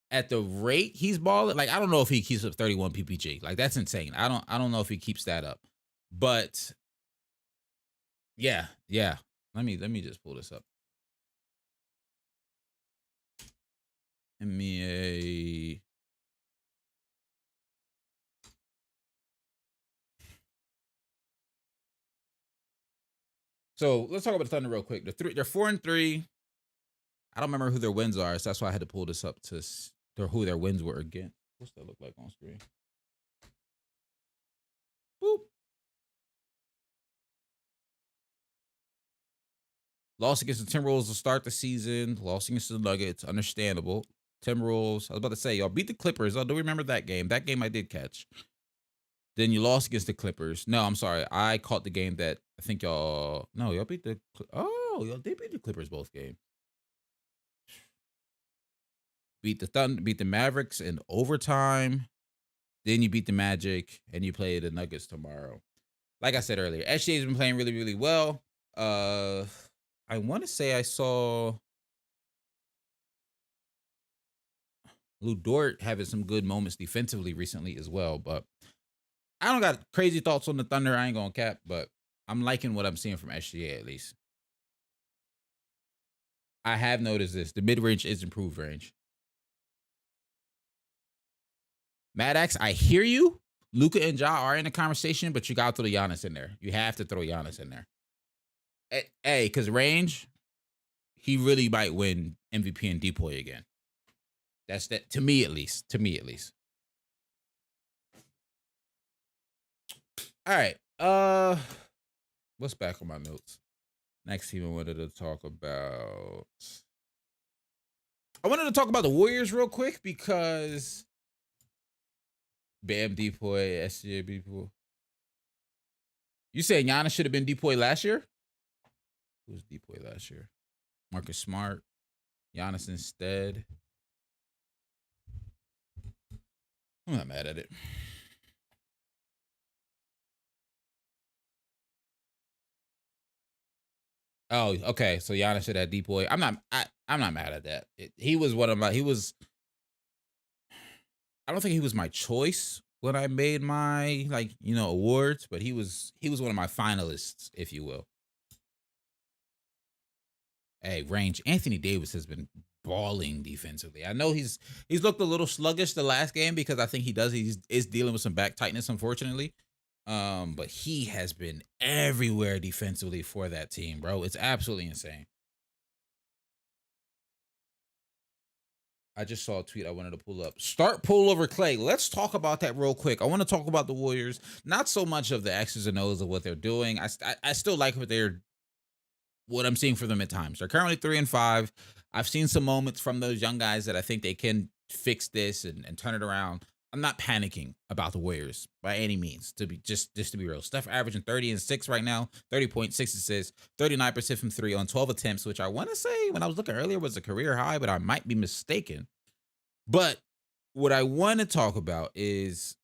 at the rate he's balling, like I don't know if he keeps up 31 PPG. Like that's insane. I don't know if he keeps that up. But yeah. Let me just pull this up. NBA. So let's talk about the Thunder real quick. They're 4-3. I don't remember who their wins are, so that's why I had to pull this up to who their wins were again. What's that look like on screen? Boop. Lost against the Timberwolves to start the season. Lost against the Nuggets. Understandable. Timberwolves. I was about to say, y'all beat the Clippers. I do remember that game. That game I did catch. Then you lost against the Clippers. No, I'm sorry. I caught the game that I think y'all. No, y'all beat the. Oh, y'all did beat the Clippers both games. Beat the Thunder. Beat the Mavericks in overtime. Then you beat the Magic and you play the Nuggets tomorrow. Like I said earlier, SGA's been playing really, really well. I want to say I saw Lou Dort having some good moments defensively recently as well, but I don't got crazy thoughts on the Thunder. I ain't gonna cap, but I'm liking what I'm seeing from SGA at least. I have noticed this. The mid-range is improved range. Maddox, I hear you. Luka and Ja are in the conversation, but you got to throw Giannis in there. You have to throw Giannis in there. Hey, because range, he really might win MVP and Depoy again. That's that to me at least. To me at least. All right. What's back on my notes? Next team I wanted to talk about. I wanted to talk about the Warriors real quick because Bam Depoy, SGA Depoy. You saying Giannis should have been Depoy last year? Who was Depoy last year? Marcus Smart. Giannis instead. I'm not mad at it. Oh, okay. So Giannis should have Depoy. I'm not mad at that. He was one of my. He was. I don't think he was my choice when I made my awards, but he was one of my finalists, if you will. Hey, range. Anthony Davis has been balling defensively. I know he's looked a little sluggish the last game because I think he is dealing with some back tightness, unfortunately. But he has been everywhere defensively for that team, bro. It's absolutely insane. I just saw a tweet I wanted to pull up. Start pull over Clay. Let's talk about that real quick. I want to talk about the Warriors. Not so much of the X's and O's of what they're doing. I still like what I'm seeing for them at times. They're currently 3-5. I've seen some moments from those young guys that I think they can fix this and turn it around. I'm not panicking about the Warriors by any means. To be just to be real, Steph averaging 30 and 6 right now, 30.6 assists, 39% from 3 on 12 attempts, which I want to say when I was looking earlier was a career high, but I might be mistaken. But what I want to talk about is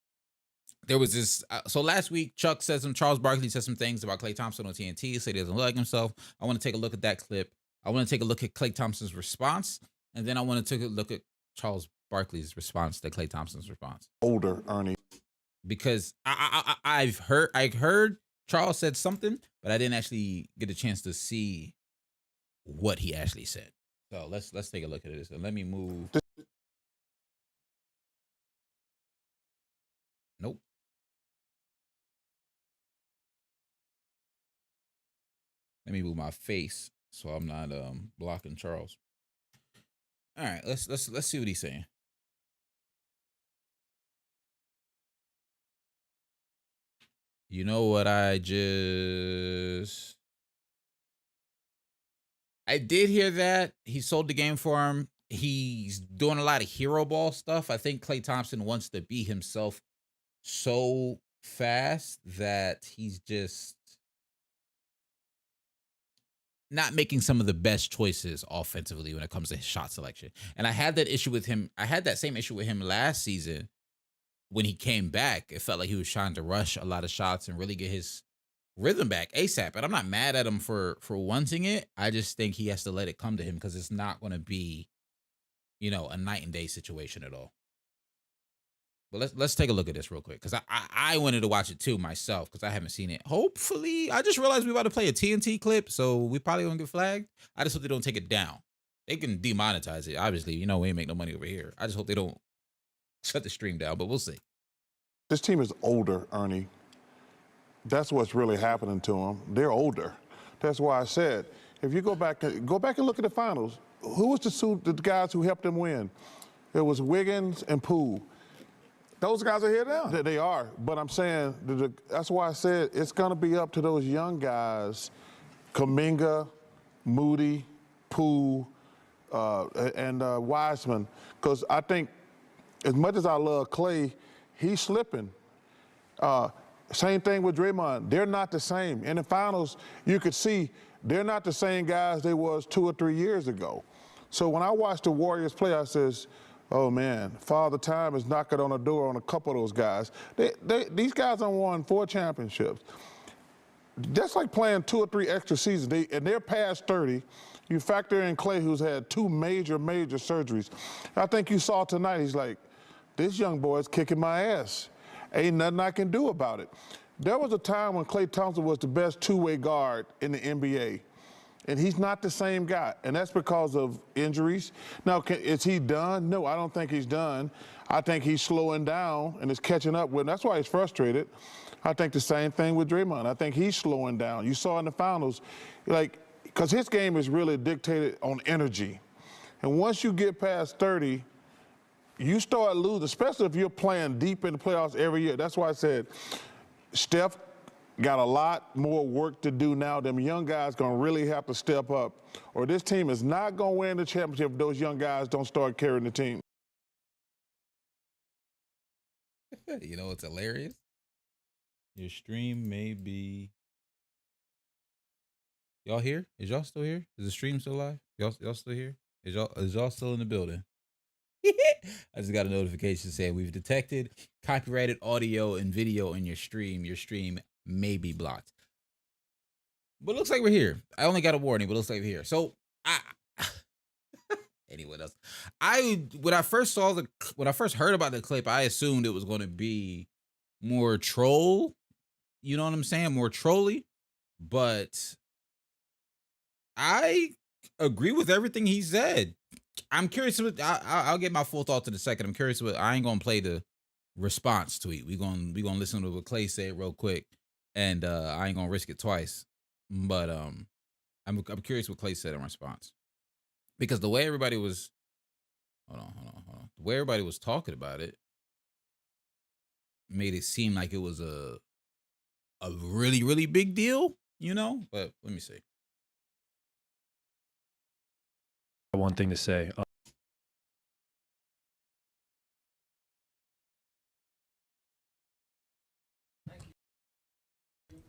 there was this. So last week, Charles Barkley said some things about Klay Thompson on TNT. Said he doesn't look like himself. I want to take a look at that clip. I want to take a look at Klay Thompson's response, and then I want to take a look at Charles Barkley's response to Klay Thompson's response. Older Ernie, because I've heard Charles said something, but I didn't actually get a chance to see what he actually said. So let's take a look at this. And let me move. Nope. Let me move my face so I'm not blocking Charles. All right, let's see what he's saying. You know what I I did hear that he sold the game for him. He's doing a lot of hero ball stuff. I think Klay Thompson wants to be himself so fast that he's just not making some of the best choices offensively when it comes to his shot selection. And I had that issue with him. I had that same issue with him last season when he came back. It felt like he was trying to rush a lot of shots and really get his rhythm back ASAP. And I'm not mad at him for wanting it. I just think he has to let it come to him because it's not going to be, a night and day situation at all. But let's take a look at this real quick because I wanted to watch it too myself because I haven't seen it. Hopefully, I just realized we about to play a TNT clip, so we probably gonna get flagged. I just hope they don't take it down. They can demonetize it. Obviously, we ain't make no money over here. I just hope they don't shut the stream down, but we'll see. This team is older, Ernie. That's what's really happening to them. They're older. That's why I said, if you go back and look at the finals, who was the guys who helped them win? It was Wiggins and Poole. Those guys are here now. They are, but I'm saying that's why I said it's going to be up to those young guys, Kuminga, Moody, Poole, and Wiseman, because I think as much as I love Klay, he's slipping. Same thing with Draymond. They're not the same. In the finals, you could see they're not the same guys they was 2 or 3 years ago. So when I watched the Warriors play, I says, oh, man, Father Time is knocking on the door on a couple of those guys. These guys have won 4 championships. That's like playing 2 or 3 extra seasons. And they're past 30. You factor in Klay, who's had 2 major surgeries. I think you saw tonight, he's like, this young boy is kicking my ass. Ain't nothing I can do about it. There was a time when Klay Thompson was the best two-way guard in the NBA. And he's not the same guy, and that's because of injuries. Now, is he done? No, I don't think he's done. I think he's slowing down and is catching up with. That's why he's frustrated. I think the same thing with Draymond. I think he's slowing down. You saw in the finals, because his game is really dictated on energy. And once you get past 30, you start losing, especially if you're playing deep in the playoffs every year. That's why I said Steph got a lot more work to do now. Them young guys going to really have to step up, or this team is not going to win the championship if those young guys don't start carrying the team. You know what's hilarious? Your stream may be... Y'all here? Is y'all still here? Is the stream still live? Y'all still here? Is y'all still in the building? I just got a notification saying we've detected copyrighted audio and video in your stream. Your stream may be blocked. But it looks like we're here. I only got a warning, but it looks like we're here. So anyone else? When I first heard about the clip, I assumed it was going to be more troll. You know what I'm saying? More trolly. But I agree with everything he said. I'm curious. I'll get my full thoughts in a second. I'm curious. I ain't gonna play the response tweet. We gonna listen to what Klay said real quick, and I ain't gonna risk it twice. But I'm curious what Klay said in response, because the way everybody was, hold on, the way everybody was talking about it made it seem like it was a really, really big deal, But let me see. One thing to say.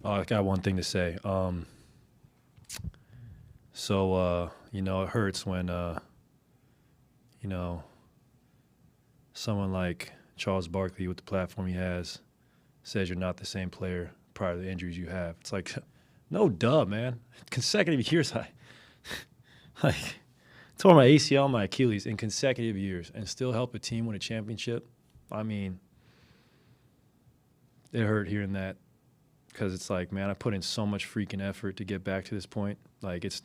I got one thing to say. It hurts when, someone like Charles Barkley with the platform he has says you're not the same player prior to the injuries you have. It's like, no duh, man. Consecutive years, tore my ACL, my Achilles in consecutive years and still help a team win a championship. I mean, it hurt hearing that because it's like, man, I put in so much freaking effort to get back to this point. Like, it's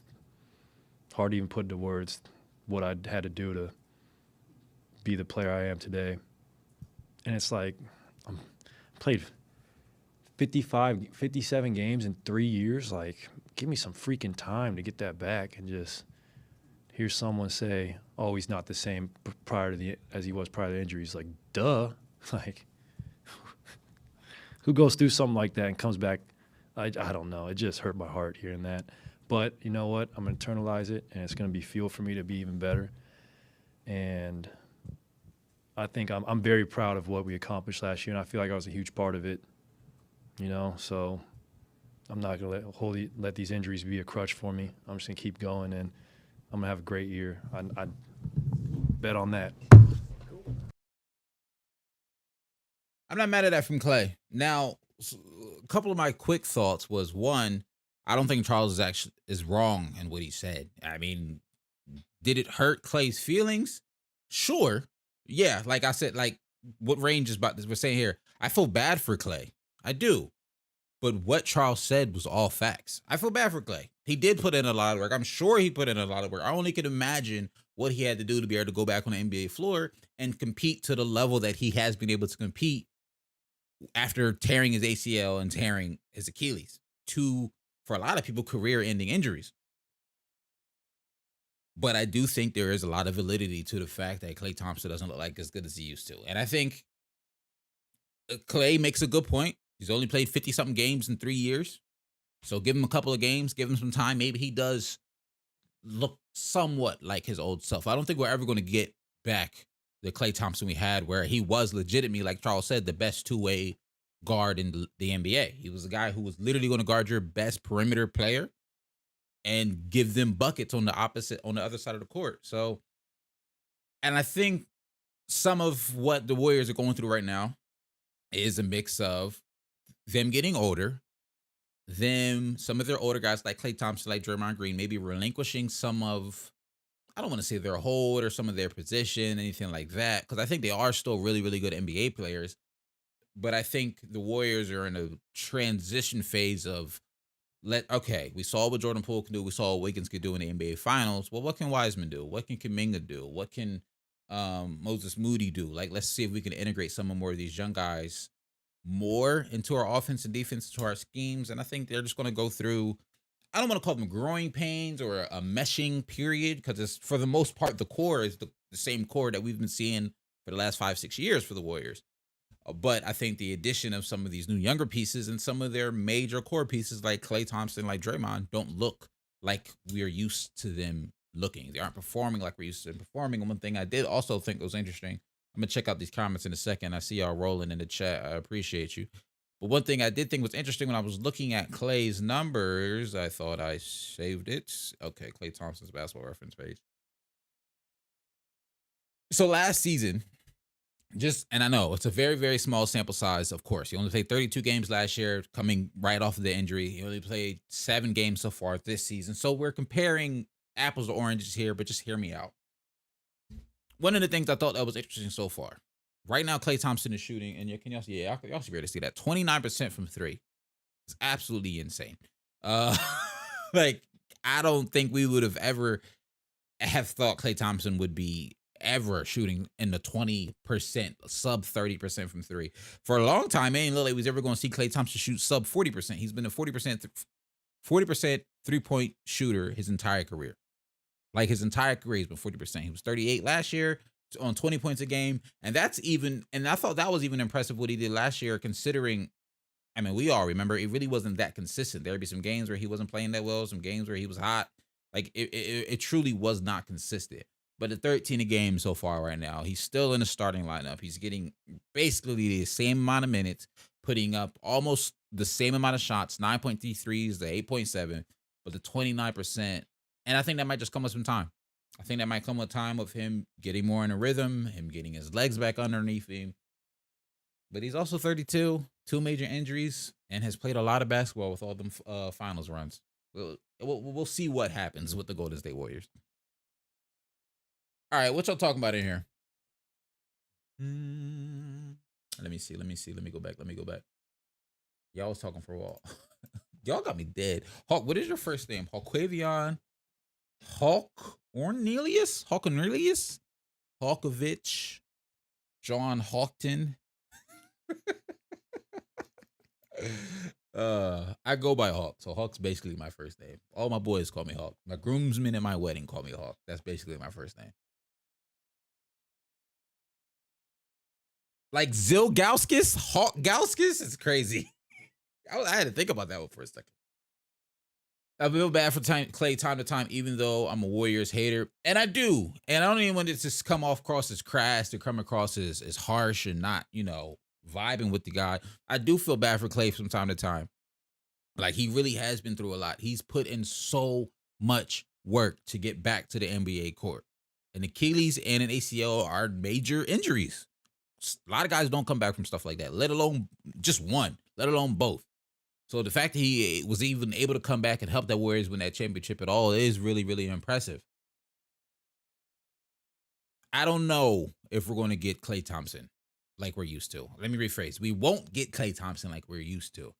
hard to even put into words what I had to do to be the player I am today. And it's like, I played 57 games in 3 years. Like, give me some freaking time to get that back and just hear someone say, oh, he's not the same as he was prior to the injuries. Like, duh. Like, who goes through something like that and comes back? I don't know. It just hurt my heart hearing that. But you know what? I'm going to internalize it, and it's going to be fuel for me to be even better. And I think I'm very proud of what we accomplished last year, and I feel like I was a huge part of it. So I'm not going to let these injuries be a crutch for me. I'm just going to keep going, and I'm going to have a great year. I bet on that. I'm not mad at that from Clay. Now, a couple of my quick thoughts was, one, I don't think Charles is wrong in what he said. I mean, did it hurt Clay's feelings? Sure. Yeah, like I said, like what Range is about this, we're saying here, I feel bad for Clay. I do. But what Charles said was all facts. I feel bad for Clay. He did put in a lot of work. I'm sure he put in a lot of work. I only can imagine what he had to do to be able to go back on the NBA floor and compete to the level that he has been able to compete after tearing his ACL and tearing his Achilles. Two, for a lot of people, career-ending injuries. But I do think there is a lot of validity to the fact that Klay Thompson doesn't look like as good as he used to. And I think Clay makes a good point. He's only played 50-something games in 3 years. So give him a couple of games, give him some time. Maybe he does look somewhat like his old self. I don't think we're ever going to get back the Klay Thompson we had, where he was legitimately, like Charles said, the best two-way guard in the NBA. He was a guy who was literally going to guard your best perimeter player and give them buckets on the other side of the court. So, and I think some of what the Warriors are going through right now is a mix of them getting older, some of their older guys like Klay Thompson, like Draymond Green, maybe relinquishing some of, I don't want to say their hold or some of their position, anything like that, because I think they are still really, really good NBA players. But I think the Warriors are in a transition phase of, we saw what Jordan Poole can do. We saw what Wiggins could do in the NBA Finals. Well, what can Wiseman do? What can Kuminga do? What can Moses Moody do? Like, let's see if we can integrate some more of these young guys more into our offense and defense, to our schemes. And I think they're just going to go through, I don't want to call them growing pains or a meshing period, because it's, for the most part, the core is the same core that we've been seeing for the last 5-6 years for the Warriors. But I think the addition of some of these new younger pieces and some of their major core pieces like Klay Thompson, like Draymond, don't look like we're used to them looking. They aren't performing like we're used to them performing. And one thing I did also think was interesting, I'm going to check out these comments in a second. I see y'all rolling in the chat. I appreciate you. But one thing I did think was interesting when I was looking at Klay's numbers, I thought I saved it. Okay, Klay Thompson's basketball reference page. So last season, and I know it's a very, very small sample size, of course. He only played 32 games last year, coming right off of the injury. He only played 7 games so far this season. So we're comparing apples to oranges here, but just hear me out. One of the things I thought that was interesting so far, right now, Klay Thompson is shooting, and can y'all see? Y'all should be able to see that 29% from 3. It's absolutely insane. Like, I don't think we would have ever have thought Klay Thompson would be ever shooting in the 20%, sub 30% from 3. For a long time, it ain't look like we was ever going to see Klay Thompson shoot sub 40%. He's been a 40% three-point shooter his entire career. Like, his entire career, he's been 40%. He was 38 last year on 20 points a game. And I thought that was even impressive what he did last year, considering, I mean, we all remember it really wasn't that consistent. There'd be some games where he wasn't playing that well, some games where he was hot. Like, it truly was not consistent. But at 13 a game so far right now, he's still in the starting lineup. He's getting basically the same amount of minutes, putting up almost the same amount of shots, 9.3 threes, the 8.7, but the 29%. And I think that might just come with some time. I think that might come with time of him getting more in a rhythm, him getting his legs back underneath him. But he's also 32, 2 major injuries, and has played a lot of basketball with all them finals runs. We'll see what happens with the Golden State Warriors. All right, what y'all talking about in here? Let me see. Let me go back. Y'all was talking for a while. Y'all got me dead. Hawk, what is your first name? Hawkavion? Hawkornelius? Hawkovich? John Hawkton? I go by Hawk, so Hawk's basically my first name. All my boys call me Hawk. My groomsmen at my wedding call me Hawk. That's basically my first name. Like Zilgauskas? Hawk Gauskas? It's crazy. I had to think about that one for a second. I feel bad for Clay time to time, even though I'm a Warriors hater, and I do, and I don't even want it to just come off across as crass, to come across as harsh and not, vibing with the guy. I do feel bad for Clay from time to time. Like he really has been through a lot. He's put in so much work to get back to the NBA court. An Achilles and an ACL are major injuries. A lot of guys don't come back from stuff like that, let alone just one, let alone both. So the fact that he was even able to come back and help that Warriors win that championship at all is really, really impressive. I don't know if we're going to get Klay Thompson like we're used to. Let me rephrase. We won't get Klay Thompson like we're used to.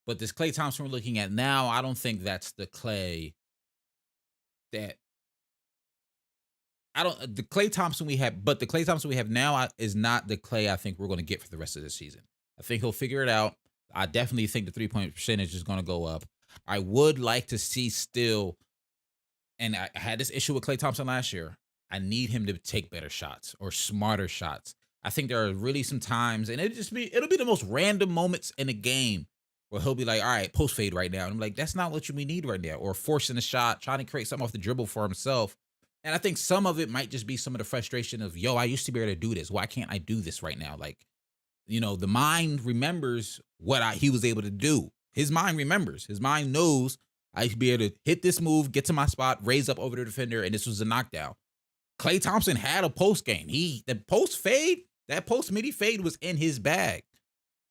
But this Klay Thompson we're looking at now, I don't think that's the Klay that I don't the Klay Thompson we have, but the Klay Thompson we have now is not the Klay I think we're going to get for the rest of the season. I think he'll figure it out. I definitely think the 3-point percentage is going to go up. I would like to see still, and I had this issue with Klay Thompson last year. I need him to take better shots or smarter shots. I think there are really some times, and it'll be the most random moments in a game where he'll be like, all right, post fade right now. And I'm like, that's not what we need right now. Or forcing a shot, trying to create something off the dribble for himself. And I think some of it might just be some of the frustration of, yo, I used to be able to do this. Why can't I do this right now? Like, the mind remembers what he was able to do. His mind remembers. His mind knows I should be able to hit this move, get to my spot, raise up over the defender, and this was a knockdown. Klay Thompson had a post game. The post fade, that post midi fade was in his bag.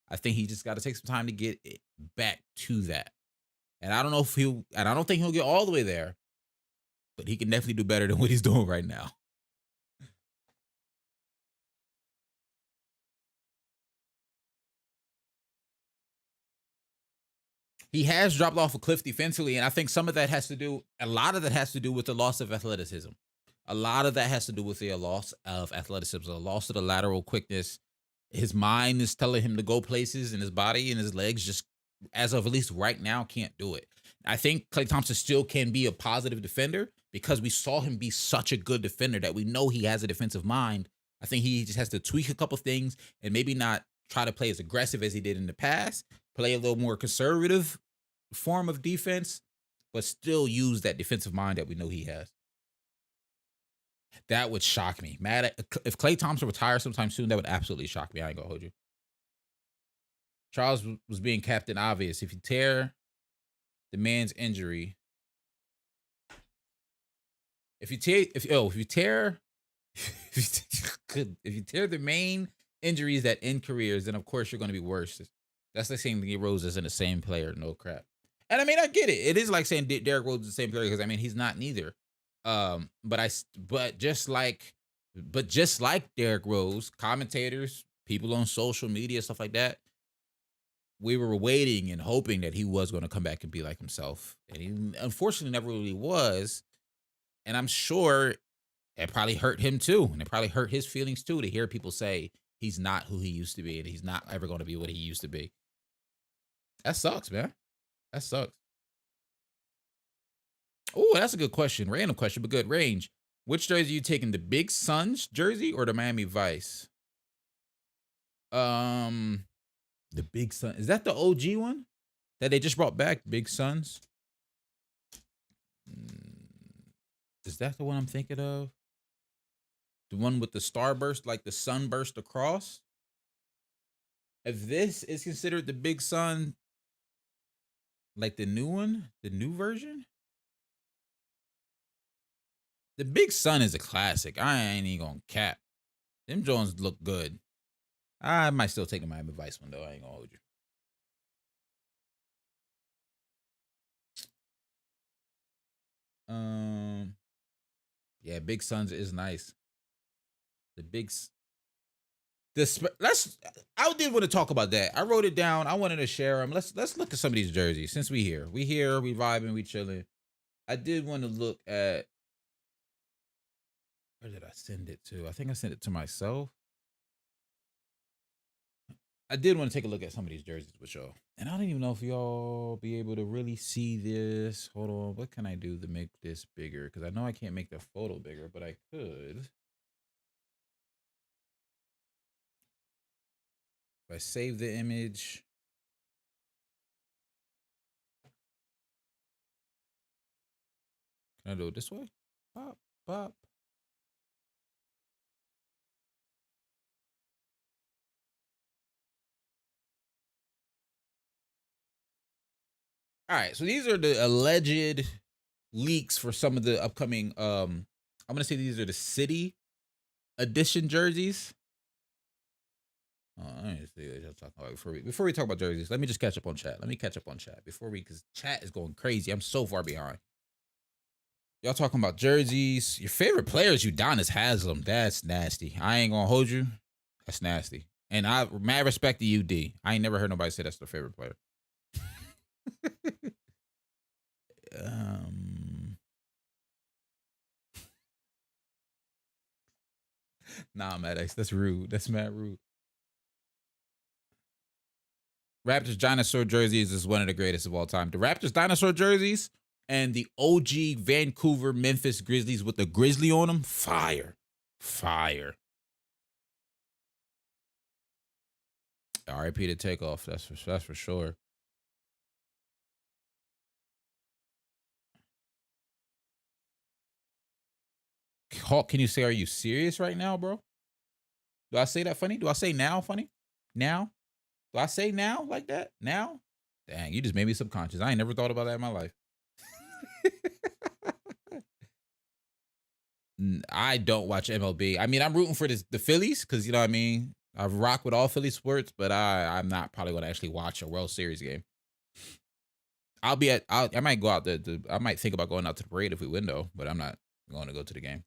I think he just got to take some time to get it back to that. And I don't know I don't think he'll get all the way there, but he can definitely do better than what he's doing right now. He has dropped off a cliff defensively, and I think a lot of that has to do with the loss of athleticism. A lot of that has to do with the loss of athleticism, the loss of the lateral quickness. His mind is telling him to go places, and his body and his legs just, as of at least right now, can't do it. I think Klay Thompson still can be a positive defender because we saw him be such a good defender that we know he has a defensive mind. I think he just has to tweak a couple things and maybe not try to play as aggressive as he did in the past, play a little more conservative form of defense, but still use that defensive mind that we know he has. That would shock me. If Klay Thompson retires sometime soon, that would absolutely shock me. I ain't gonna hold you. Charles was being Captain Obvious. If you tear the man's injury, if you tear the main injuries that end careers, then of course you're going to be worse. That's like saying Derrick Rose isn't the same player. No crap. And I mean, I get it. It is like saying Derrick Rose is the same player because I mean he's not neither. But just like Derrick Rose, commentators, people on social media, stuff like that, we were waiting and hoping that he was going to come back and be like himself, and he unfortunately never really was. And I'm sure it probably hurt him too, and it probably hurt his feelings too to hear people say he's not who he used to be, and he's not ever going to be what he used to be. That sucks, man. That sucks. Oh, that's a good question. Random question, but good range. Which jersey are you taking? The Big Suns jersey or the Miami Vice? The Big Sun. Is that the OG one that they just brought back? Big Suns. Is that the one I'm thinking of? The one with the starburst, like the sunburst across? If this is considered the Big Sun, like the new one, the new version? The Big Sun is a classic. I ain't even gonna cap. Them Jones look good. I might still take the Miami Vice one though. I ain't gonna hold you. Yeah, Big Suns is nice. The big. I did want to talk about that. I wrote it down. I wanted to share them. Let's look at some of these jerseys since we here. We vibing, we chilling. I did want to look at. Where did I send it to? I think I sent it to myself. I did want to take a look at some of these jerseys with y'all. And I don't even know if y'all be able to really see this. Hold on. What can I do to make this bigger? Because I know I can't make the photo bigger, but I could. If I save the image. Can I do it this way? Pop, pop. All right, so these are the alleged leaks for some of the upcoming. I'm gonna say these are the city edition jerseys. Let me see what y'all talking about before we talk about jerseys. Let me just catch up on chat. Let me catch up on chat because chat is going crazy. I'm so far behind. Y'all talking about jerseys. Your favorite player is Udonis Haslam. That's nasty. I ain't gonna hold you. That's nasty. And I mad respect to UD. I ain't never heard nobody say that's their favorite player. Nah, Mad X. That's rude. That's mad rude. Raptors dinosaur jerseys is one of the greatest of all time. The Raptors dinosaur jerseys and the OG Vancouver Memphis Grizzlies with the grizzly on them, fire. Fire. RIP to Takeoff. That's for sure. Hawk, can you say, are you serious right now, bro? Do I say that funny? Do I say now funny? Now? Do I say now like that? Now? Dang, you just made me subconscious. I ain't never thought about that in my life. I don't watch MLB. I mean, I'm rooting for the Phillies because, you know what I mean? I rock with all Philly sports, but I'm not probably going to actually watch a World Series game. I might go out I might think about going out to the parade if we win, though, but I'm not going to go to the game.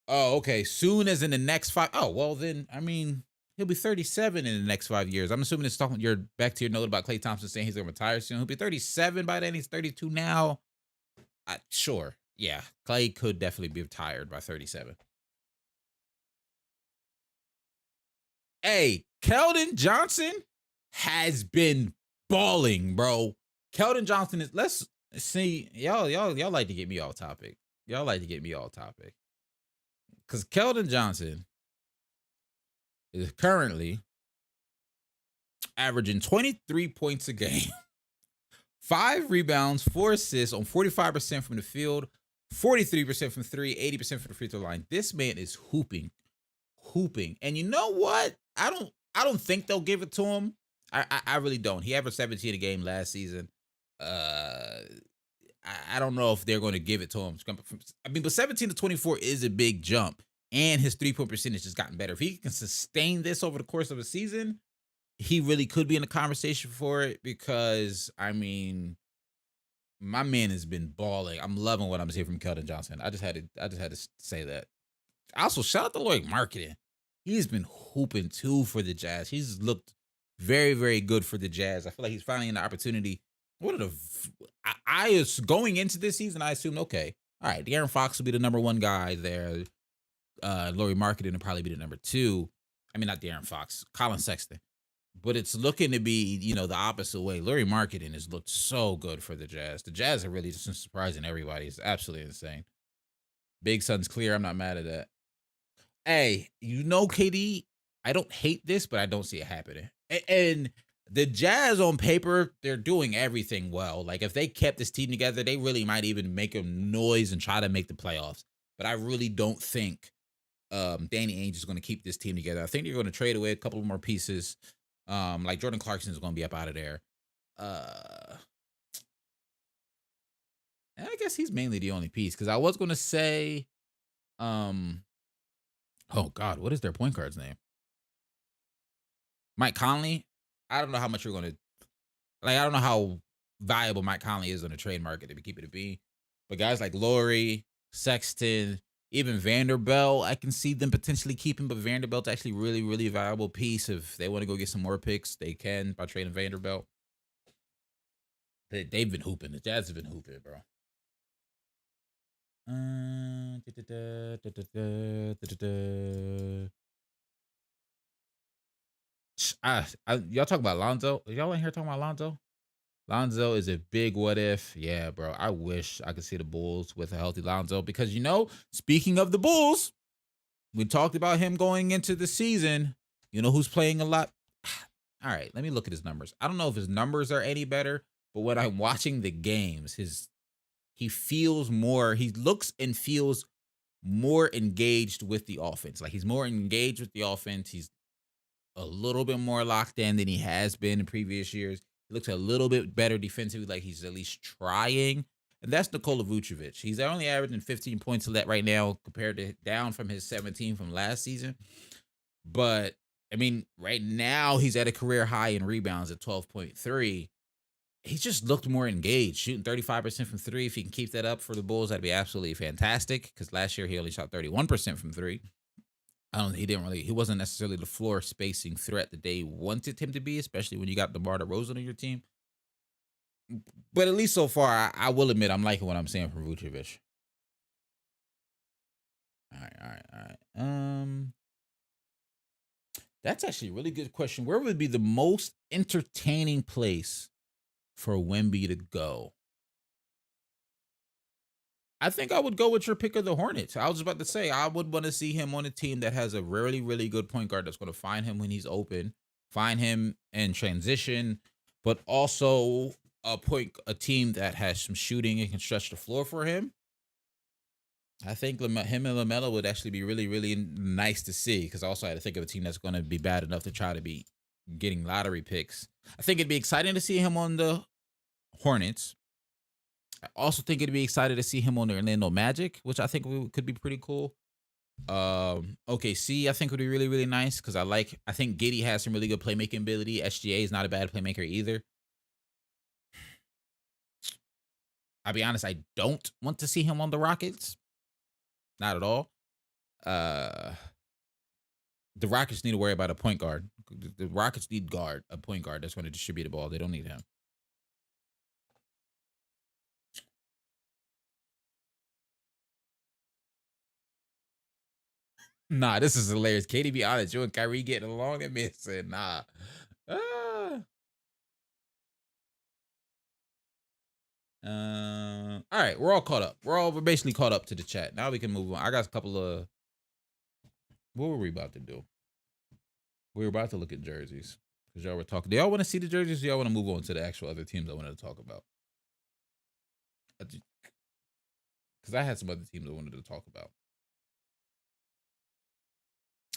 Oh, okay. Soon as in the next 5. Oh, well, then, I mean, he'll be 37 in the next 5 years. I'm assuming it's talking you're back to your note about Klay Thompson saying he's going to retire soon. He'll be 37 by then. He's 32 now. Sure. Yeah. Klay could definitely be retired by 37. Hey, Keldon Johnson has been balling, bro. Keldon Johnson is, let's see, y'all like to get me off topic. Y'all like to get me off topic. Because Keldon Johnson is currently averaging 23 points a game, 5 rebounds, 4 assists on 45% from the field, 43% from 3, 80% from the free throw line. This man is hooping. And you know what? I don't think they'll give it to him. I really don't. He averaged 17 a game last season. I don't know if they're going to give it to him. I mean, but 17 to 24 is a big jump, and his 3-point percentage has gotten better. If he can sustain this over the course of a season, he really could be in the conversation for it because, I mean, my man has been balling. I'm loving what I'm seeing from Keldon Johnson. I just had to say that. Also, shout out to Lloyd Marketing. He's been hooping too for the Jazz. He's looked very, very good for the Jazz. I feel like he's finally in the opportunity. I was going into this season, I assumed, okay, all right, De'Aaron Fox will be the number 1 guy there. Laurie Marketing will probably be the number 2. I mean, not De'Aaron Fox, Colin Sexton. But it's looking to be, the opposite way. Laurie Marketing has looked so good for the Jazz. The Jazz are really just surprising everybody. It's absolutely insane. Big Sun's clear. I'm not mad at that. Hey, KD, I don't hate this, but I don't see it happening. And the Jazz on paper, they're doing everything well. Like, if they kept this team together, they really might even make a noise and try to make the playoffs. But I really don't think Danny Ainge is going to keep this team together. I think they're going to trade away a couple more pieces. Like Jordan Clarkson is going to be up out of there. And I guess he's mainly the only piece because I was going to say, oh God, what is their point guard's name? Mike Conley. I don't know how much you're going to, I don't know how valuable Mike Conley is on the trade market to keep it a B. But guys like Laurie, Sexton, even Vanderbilt, I can see them potentially keeping, but Vanderbilt's actually really, really valuable piece. If they want to go get some more picks, they can by trading Vanderbilt. They've been hooping. The Jazz have been hooping, bro. Y'all talk about Lonzo? Y'all in here talking about Lonzo? Lonzo is a big what if. Yeah, bro. I wish I could see the Bulls with a healthy Lonzo because, speaking of the Bulls, we talked about him going into the season. You know who's playing a lot? All right, let me look at his numbers. I don't know if his numbers are any better, But when I'm watching the games, he looks and feels more engaged with the offense. Like he's more engaged with the offense. He's a little bit more locked in than he has been in previous years. He looks a little bit better defensively, like he's at least trying. And that's Nikola Vucevic. He's only averaging 15 points right now compared to down from his 17 from last season. But I mean, right now he's at a career high in rebounds at 12.3. He's just looked more engaged, shooting 35% from three. If he can keep that up for the Bulls, that'd be absolutely fantastic. Because last year he only shot 31% from three. He wasn't necessarily the floor spacing threat that they wanted him to be, especially when you got DeMar DeRozan on your team. But at least so far, I will admit I'm liking what I'm seeing from Vucevic. All right. That's actually a really good question. Where would be the most entertaining place for Wemby to go? I think I would go with your pick of the Hornets. I was about to say I would want to see him on a team that has a really, really good point guard that's going to find him when he's open, find him in transition, but also a team that has some shooting and can stretch the floor for him. I think him and LaMelo would actually be really, really nice to see, because I also had to think of a team that's going to be bad enough to try to be getting lottery picks. I think it'd be exciting to see him on the Hornets. I also think it'd be excited to see him on the Orlando Magic, which I think could be pretty cool. OKC, I think would be really, really nice, because I think Giddey has some really good playmaking ability. SGA is not a bad playmaker either. I'll be honest, I don't want to see him on the Rockets. Not at all. The Rockets need to worry about a point guard. The Rockets need a point guard that's going to distribute the ball. They don't need him. Nah, this is hilarious. Katie, be honest, you and Kyrie getting along? And me said, nah. All right, we're all caught up. We're basically caught up to the chat. Now we can move on. I got a couple of. What were we about to do? We were about to look at jerseys, because y'all were talking. Do y'all want to see the jerseys? Or y'all want to move on to the actual other teams I wanted to talk about? Because I had some other teams I wanted to talk about.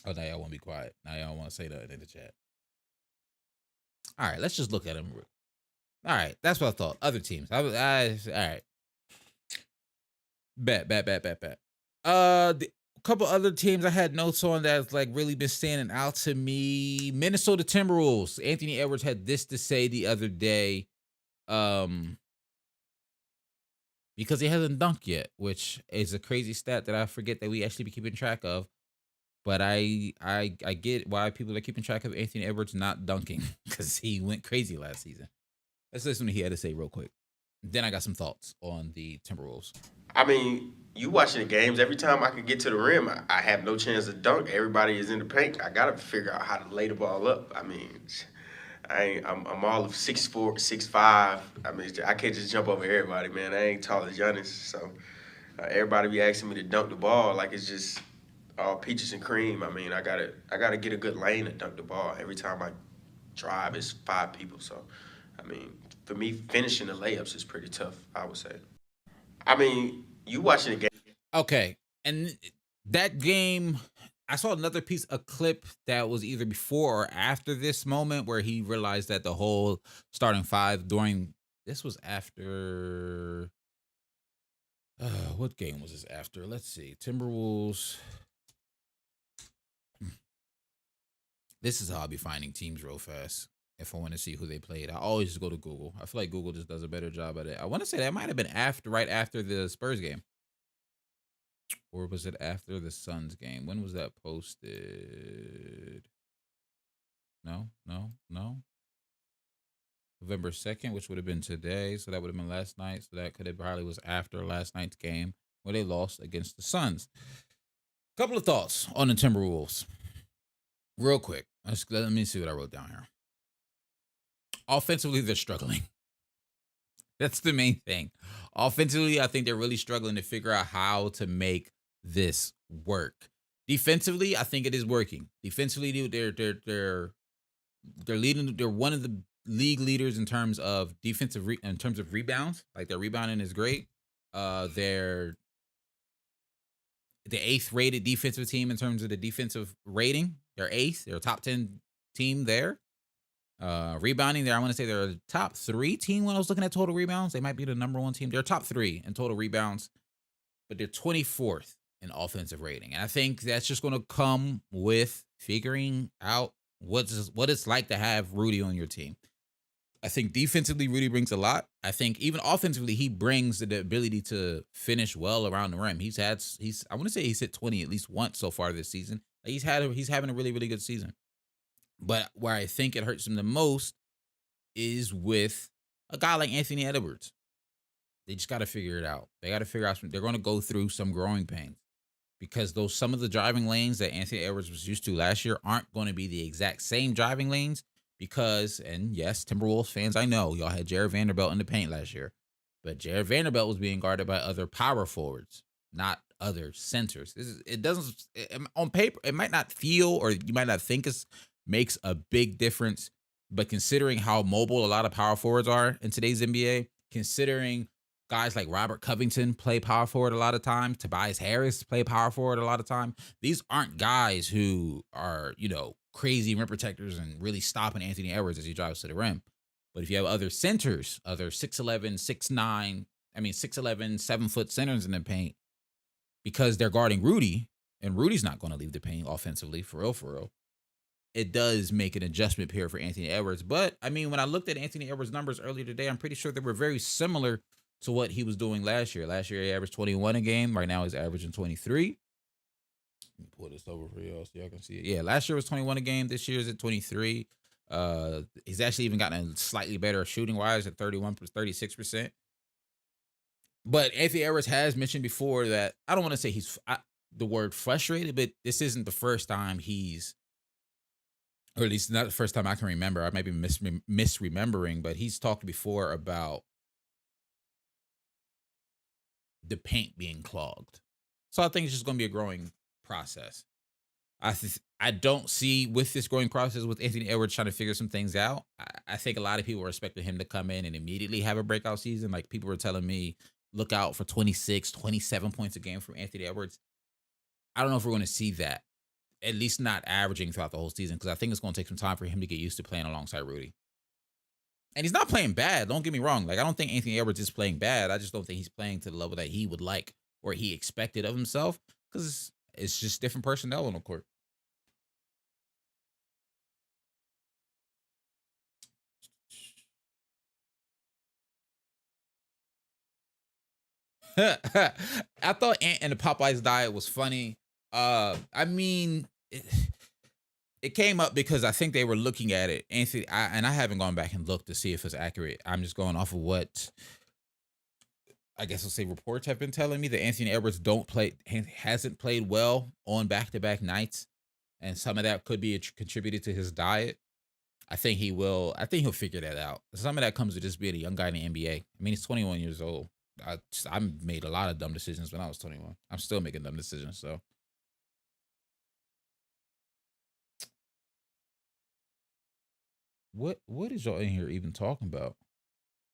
Oh, now y'all want to be quiet. Now y'all want to say that in the chat. All right, let's just look at them. All right, that's what I thought. Other teams. All right. Bet. The couple other teams I had notes on that's like really been standing out to me. Minnesota Timberwolves. Anthony Edwards had this to say the other day, because he hasn't dunked yet, which is a crazy stat that I forget that we actually be keeping track of. But I get why people are keeping track of Anthony Edwards not dunking, because he went crazy last season. Let's listen to what he had to say real quick. Then I got some thoughts on the Timberwolves. I mean, you watching the games, every time I can get to the rim, I have no chance to dunk. Everybody is in the paint. I got to figure out how to lay the ball up. I mean, I'm all of 6'4", 6'5". I mean, I can't just jump over everybody, man. I ain't tall as Giannis. So everybody be asking me to dunk the ball like it's just all peaches and cream. I mean, I gotta get a good lane to dunk the ball. Every time I drive, it's 5 people. So, I mean, for me, finishing the layups is pretty tough, I would say. I mean, you watching the game. Okay. And that game, I saw another a clip that was either before or after this moment where he realized that the whole starting five this was after, what game was this after? Let's see. Timberwolves. This is how I'll be finding teams real fast if I want to see who they played. I always just go to Google. I feel like Google just does a better job at it. I want to say that might have been right after the Spurs game. Or was it after the Suns game? When was that posted? No. November 2nd, which would have been today. So that would have been last night. So that probably was after last night's game where they lost against the Suns. Couple of thoughts on the Timberwolves. Real quick. Let me see what I wrote down here. Offensively, they're struggling. That's the main thing. Offensively, I think they're really struggling to figure out how to make this work. Defensively, I think it is working. Defensively, they're leading. They're one of the league leaders in terms of in terms of rebounds. Like their rebounding is great. They're the 8th rated defensive team in terms of the defensive rating. They're 8th. They're a top 10 team there. Rebounding there, I want to say they're a top 3 team when I was looking at total rebounds. They might be the number 1 team. They're top 3 in total rebounds, but they're 24th in offensive rating. And I think that's just going to come with figuring out what it's like to have Rudy on your team. I think defensively, Rudy brings a lot. I think even offensively, he brings the ability to finish well around the rim. I want to say he's hit 20 at least once so far this season. He's having a really, really good season. But where I think it hurts him the most is with a guy like Anthony Edwards. They just got to figure it out. They got to figure out they're going to go through some growing pains because some of the driving lanes that Anthony Edwards was used to last year aren't going to be the exact same driving lanes because, and yes, Timberwolves fans, I know y'all had Jared Vanderbilt in the paint last year, but Jared Vanderbilt was being guarded by other power forwards, not other centers. On paper, it might not feel or you might not think it makes a big difference, but considering how mobile a lot of power forwards are in today's NBA, considering guys like Robert Covington play power forward a lot of time, Tobias Harris play power forward a lot of time. These aren't guys who are, crazy rim protectors and really stopping Anthony Edwards as he drives to the rim. But if you have other centers, other 6'11", 6'9", 6'11", 7-foot centers in the paint, because they're guarding Rudy, and Rudy's not going to leave the paint offensively, for real, it does make an adjustment here for Anthony Edwards. But, when I looked at Anthony Edwards' numbers earlier today, I'm pretty sure they were very similar to what he was doing last year. Last year, he averaged 21 a game. Right now, he's averaging 23. Let me pull this over for y'all so y'all can see it. Yeah, last year was 21 a game. This year is at 23. He's actually even gotten slightly better shooting-wise at 36%. But Anthony Edwards has mentioned before that, I don't want to say the word frustrated, but this isn't the first time or at least not the first time I can remember. I might be misremembering, but he's talked before about the paint being clogged. So I think it's just going to be a growing process. I don't see with this growing process with Anthony Edwards trying to figure some things out. I think a lot of people are expecting him to come in and immediately have a breakout season. Like people were telling me, look out for 26, 27 points a game from Anthony Edwards. I don't know if we're going to see that, at least not averaging throughout the whole season, because I think it's going to take some time for him to get used to playing alongside Rudy. And he's not playing bad. Don't get me wrong. Like, I don't think Anthony Edwards is playing bad. I just don't think he's playing to the level that he would like or he expected of himself, because it's just different personnel on the court. I thought Ant and the Popeyes diet was funny. It came up because I think they were looking at it. Anthony, I haven't gone back and looked to see if it's accurate. I'm just going off of what I guess I'll say reports have been telling me that Anthony Edwards hasn't played well on back-to-back nights, and some of that could be contributed to his diet. I think he will. I think he'll figure that out. Some of that comes with just being a young guy in the NBA. He's 21 years old. I made a lot of dumb decisions when I was 21. I'm still making dumb decisions. So, what is y'all in here even talking about?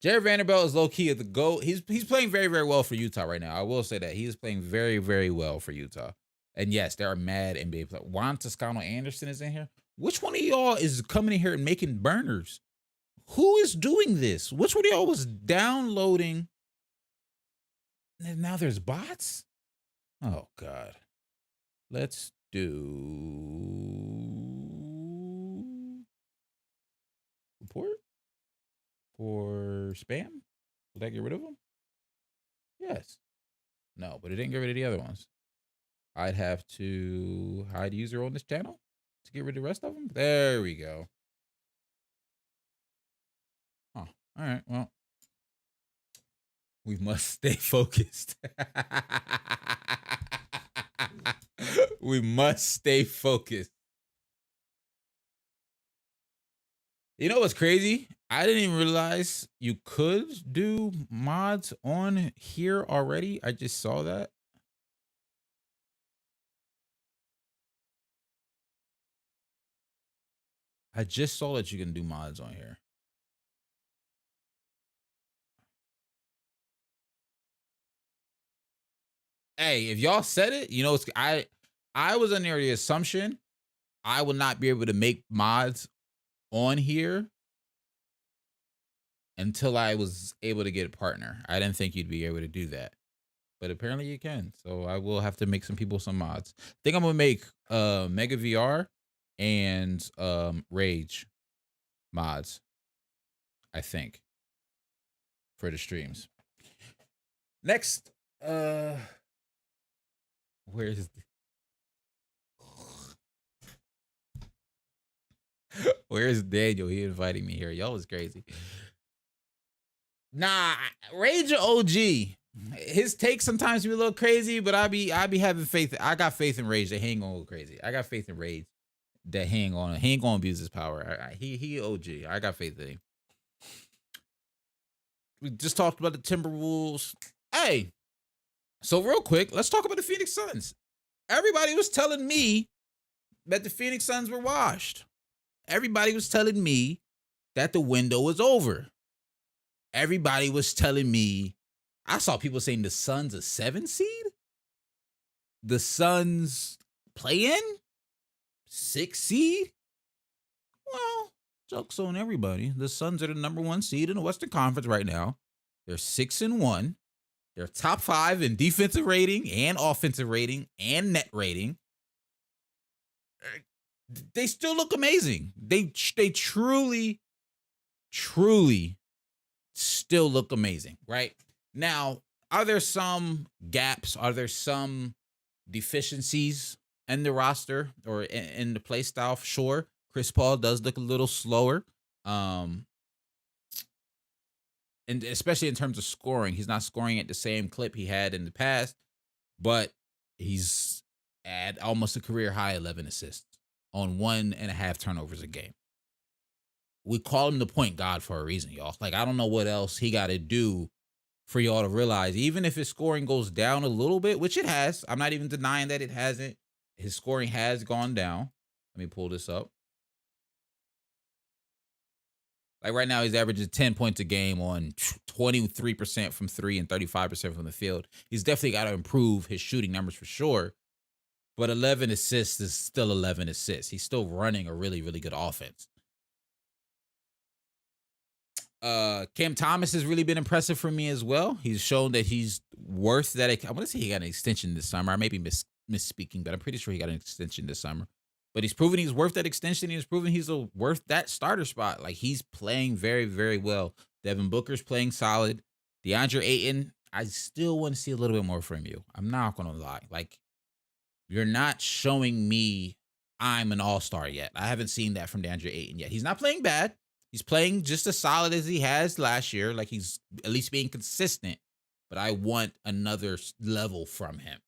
Jared Vanderbilt is low key at the GOAT. He's playing very, very well for Utah right now. I will say that he is playing very, very well for Utah. And yes, there are mad NBA players. Juan Toscano Anderson is in here. Which one of y'all is coming in here and making burners? Who is doing this? Which one of y'all was downloading? And now there's bots? Oh, God. Let's do report for spam. Will that get rid of them? Yes. No, but it didn't get rid of the other ones. I'd have to hide user on this channel to get rid of the rest of them. There we go. Oh, all right. Well, we must stay focused. We must stay focused. You know what's crazy? I didn't even realize you could do mods on here already. I just saw that. I just saw that you can do mods on here. Hey, if y'all said it, you know, I was under the assumption I would not be able to make mods on here until I was able to get a partner. I didn't think you'd be able to do that, but apparently you can. So I will have to make some people some mods. I think I'm gonna make Mega VR and Rage mods. I think for the streams. Next, where's where's Daniel? He inviting me here. Y'all was crazy. Nah, Rage OG. His takes sometimes be a little crazy, but I be having faith. I got faith in Rage that he ain't gonna go crazy. I got faith in Rage that he ain't gonna abuse his power. He OG. I got faith in him. We just talked about the Timberwolves. Hey, so real quick, let's talk about the Phoenix Suns. Everybody was telling me that the Phoenix Suns were washed. Everybody was telling me that the window was over. Everybody was telling me, I saw people saying the Suns a 7 seed. The Suns play in 6 seed. Well, joke's on everybody. The Suns are the number 1 seed in the Western Conference right now. They're 6-1. They're top 5 in defensive rating and offensive rating and net rating. They still look amazing. They truly still look amazing, right? Now, are there some gaps? Are there some deficiencies in the roster or in the play style? Sure. Chris Paul does look a little slower. And especially in terms of scoring, he's not scoring at the same clip he had in the past, but he's at almost a career high 11 assists on 1.5 turnovers a game. We call him the point guard for a reason, y'all. Like, I don't know what else he got to do for y'all to realize, even if his scoring goes down a little bit, which it has. I'm not even denying that it hasn't. His scoring has gone down. Let me pull this up. Like right now, he's averaging 10 points a game on 23% from 3 and 35% from the field. He's definitely got to improve his shooting numbers for sure. But 11 assists is still 11 assists. He's still running a really, really good offense. Cam Thomas has really been impressive for me as well. He's shown that he's worth that. I want to say he got an extension this summer. I may be misspeaking, but I'm pretty sure he got an extension this summer. But he's proven he's worth that extension. He's proven he's worth that starter spot. Like, he's playing very, very well. Devin Booker's playing solid. DeAndre Ayton, I still want to see a little bit more from you. I'm not going to lie. Like, you're not showing me I'm an all-star yet. I haven't seen that from DeAndre Ayton yet. He's not playing bad. He's playing just as solid as he has last year. Like, he's at least being consistent. But I want another level from him.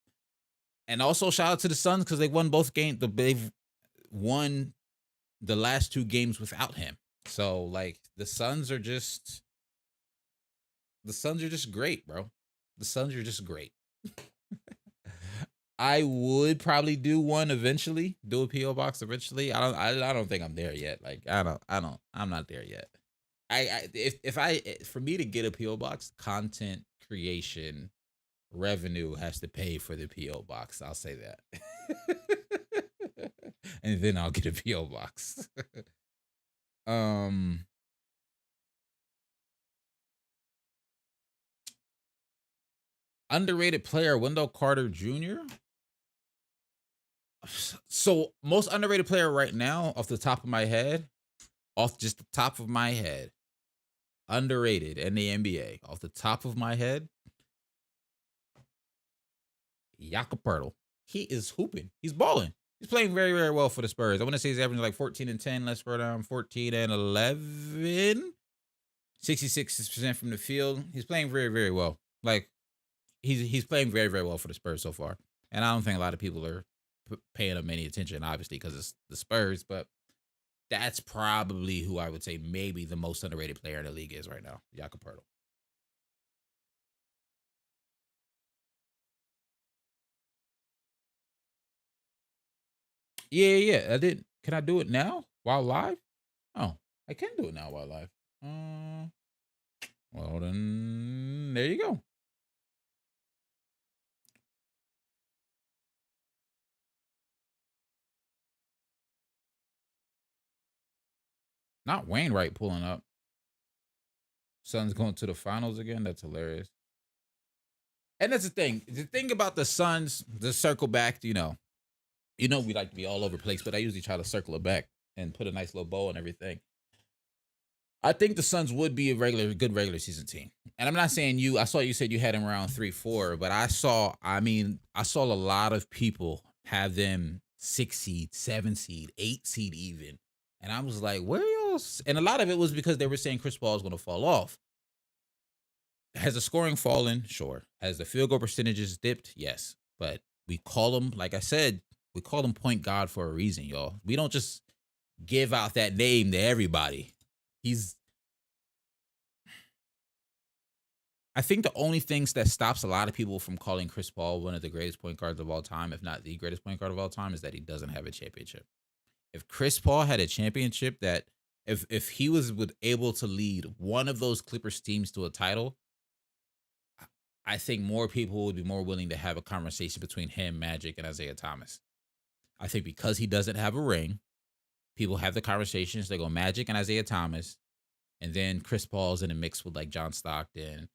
And also, shout out to the Suns because they won both games. They've won the last 2 games without him. So, like, the Suns are just great, bro. The Suns are just great. I would probably do one eventually, do a PO box eventually. I don't think I'm there yet. Like, I'm not there yet. For me to get a PO box, content creation revenue has to pay for the PO box. I'll say that. And then I'll get a PO box. Underrated player, Wendell Carter Jr. So, most underrated player right now, off the top of my head, underrated in the NBA, off the top of my head, Jakob Poeltl. He is hooping. He's balling. He's playing very, very well for the Spurs. I want to say he's averaging like 14 and 10. Let's go down 14 and 11. 66% from the field. He's playing very, very well. Like, he's playing very, very well for the Spurs so far. And I don't think a lot of people are paying him any attention, obviously, because it's the Spurs. But that's probably who I would say maybe the most underrated player in the league is right now, Jakob Poeltl. Yeah. I did. Can I do it now while live? Oh, I can do it now while live. Well, then there you go. Not Wainwright pulling up. Suns going to the finals again. That's hilarious. And that's the thing. The thing about the Suns, to circle back, we like to be all over the place, but I usually try to circle it back and put a nice little bow and everything. I think the Suns would be a good regular season team. And I'm not saying I saw you said you had them around 3-4, but I saw a lot of people have them 6 seed, 7 seed, 8 seed even. And I was like, where y'all? And a lot of it was because they were saying Chris Paul is going to fall off. Has the scoring fallen? Sure. Has the field goal percentages dipped? Yes. But we call him, like I said, we call him point guard for a reason, y'all. We don't just give out that name to everybody. I think the only things that stops a lot of people from calling Chris Paul one of the greatest point guards of all time, if not the greatest point guard of all time, is that he doesn't have a championship. If Chris Paul had a championship, that if he was able to lead one of those Clippers teams to a title, I think more people would be more willing to have a conversation between him, Magic, and Isaiah Thomas. I think because he doesn't have a ring, people have the conversations. They go Magic and Isaiah Thomas, and then Chris Paul's in a mix with like John Stockton.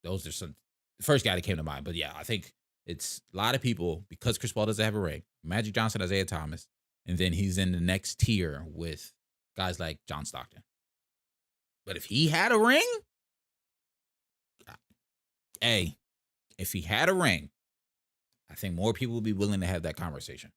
Those are some first guy that came to mind. But yeah, I think it's a lot of people because Chris Paul doesn't have a ring. Magic Johnson, Isaiah Thomas, and then he's in the next tier with guys like John Stockton. But if he had a ring, if he had a ring, I think more people would be willing to have that conversation.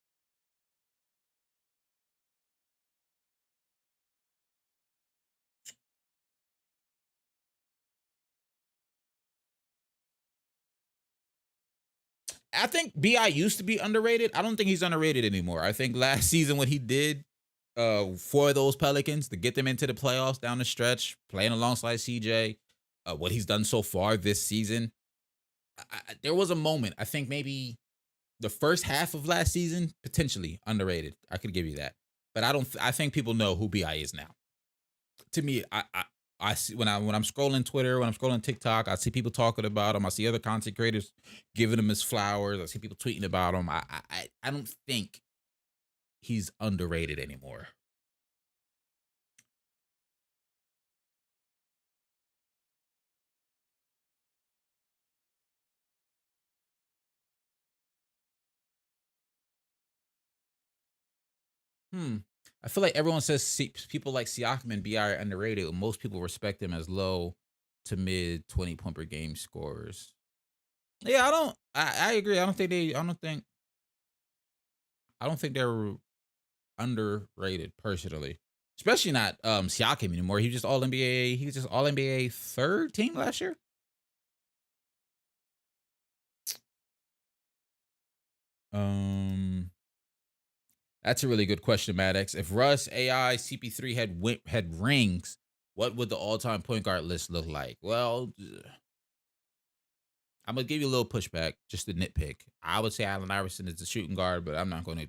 I think BI used to be underrated. I don't think he's underrated anymore. I think last season what he did for those Pelicans to get them into the playoffs down the stretch, playing alongside CJ, what he's done so far this season, there was a moment, I think maybe the first half of last season, potentially underrated. I could give you that. But I think people know who BI is now. To me, I see when I'm scrolling Twitter, when I'm scrolling TikTok, I see people talking about him. I see other content creators giving him his flowers. I see people tweeting about him. I don't think he's underrated anymore. I feel like everyone says people like Siakam and BI are underrated. Most people respect them as low to mid 20 point per game scorers. Yeah, I agree. I don't think they're underrated personally. Especially not Siakam anymore. He was just all NBA third team last year. That's a really good question, Maddox. If Russ, AI, CP3 had rings, what would the all-time point guard list look like? Well, I'm gonna give you a little pushback, just to nitpick. I would say Allen Iverson is the shooting guard, but I'm not gonna,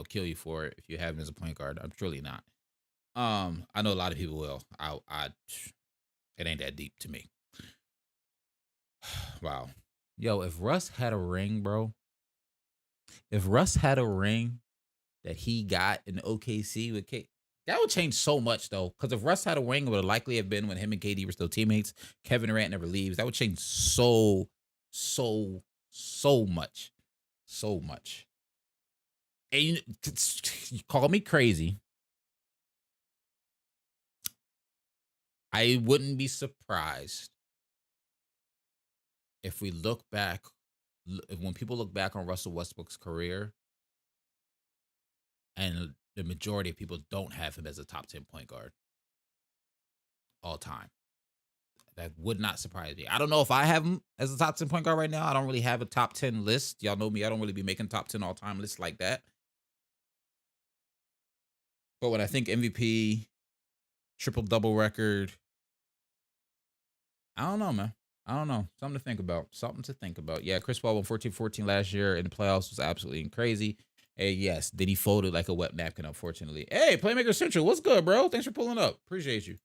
kill you for it if you have him as a point guard. I'm truly not. I know a lot of people will. It ain't that deep to me. Wow. Yo, if Russ had a ring, bro. If Russ had a ring that he got in OKC with that would change so much though. Because if Russ had a ring, it would likely have been when him and KD were still teammates. Kevin Durant never leaves. That would change so much. So much. And you call me crazy. I wouldn't be surprised if we look back, when people look back on Russell Westbrook's career, and the majority of people don't have him as a top 10 point guard all time. That would not surprise me. I don't know if I have him as a top 10 point guard right now. I don't really have a top 10 list. Y'all know me. I don't really be making top 10 all time lists like that. But when I think MVP, triple double record, I don't know, man. I don't know. Something to think about. Yeah, Chris Paul won 14-14 last year in the playoffs was absolutely crazy. Hey, yes. Then he folded like a wet napkin, unfortunately. Hey, Playmaker Central, what's good, bro? Thanks for pulling up. Appreciate you.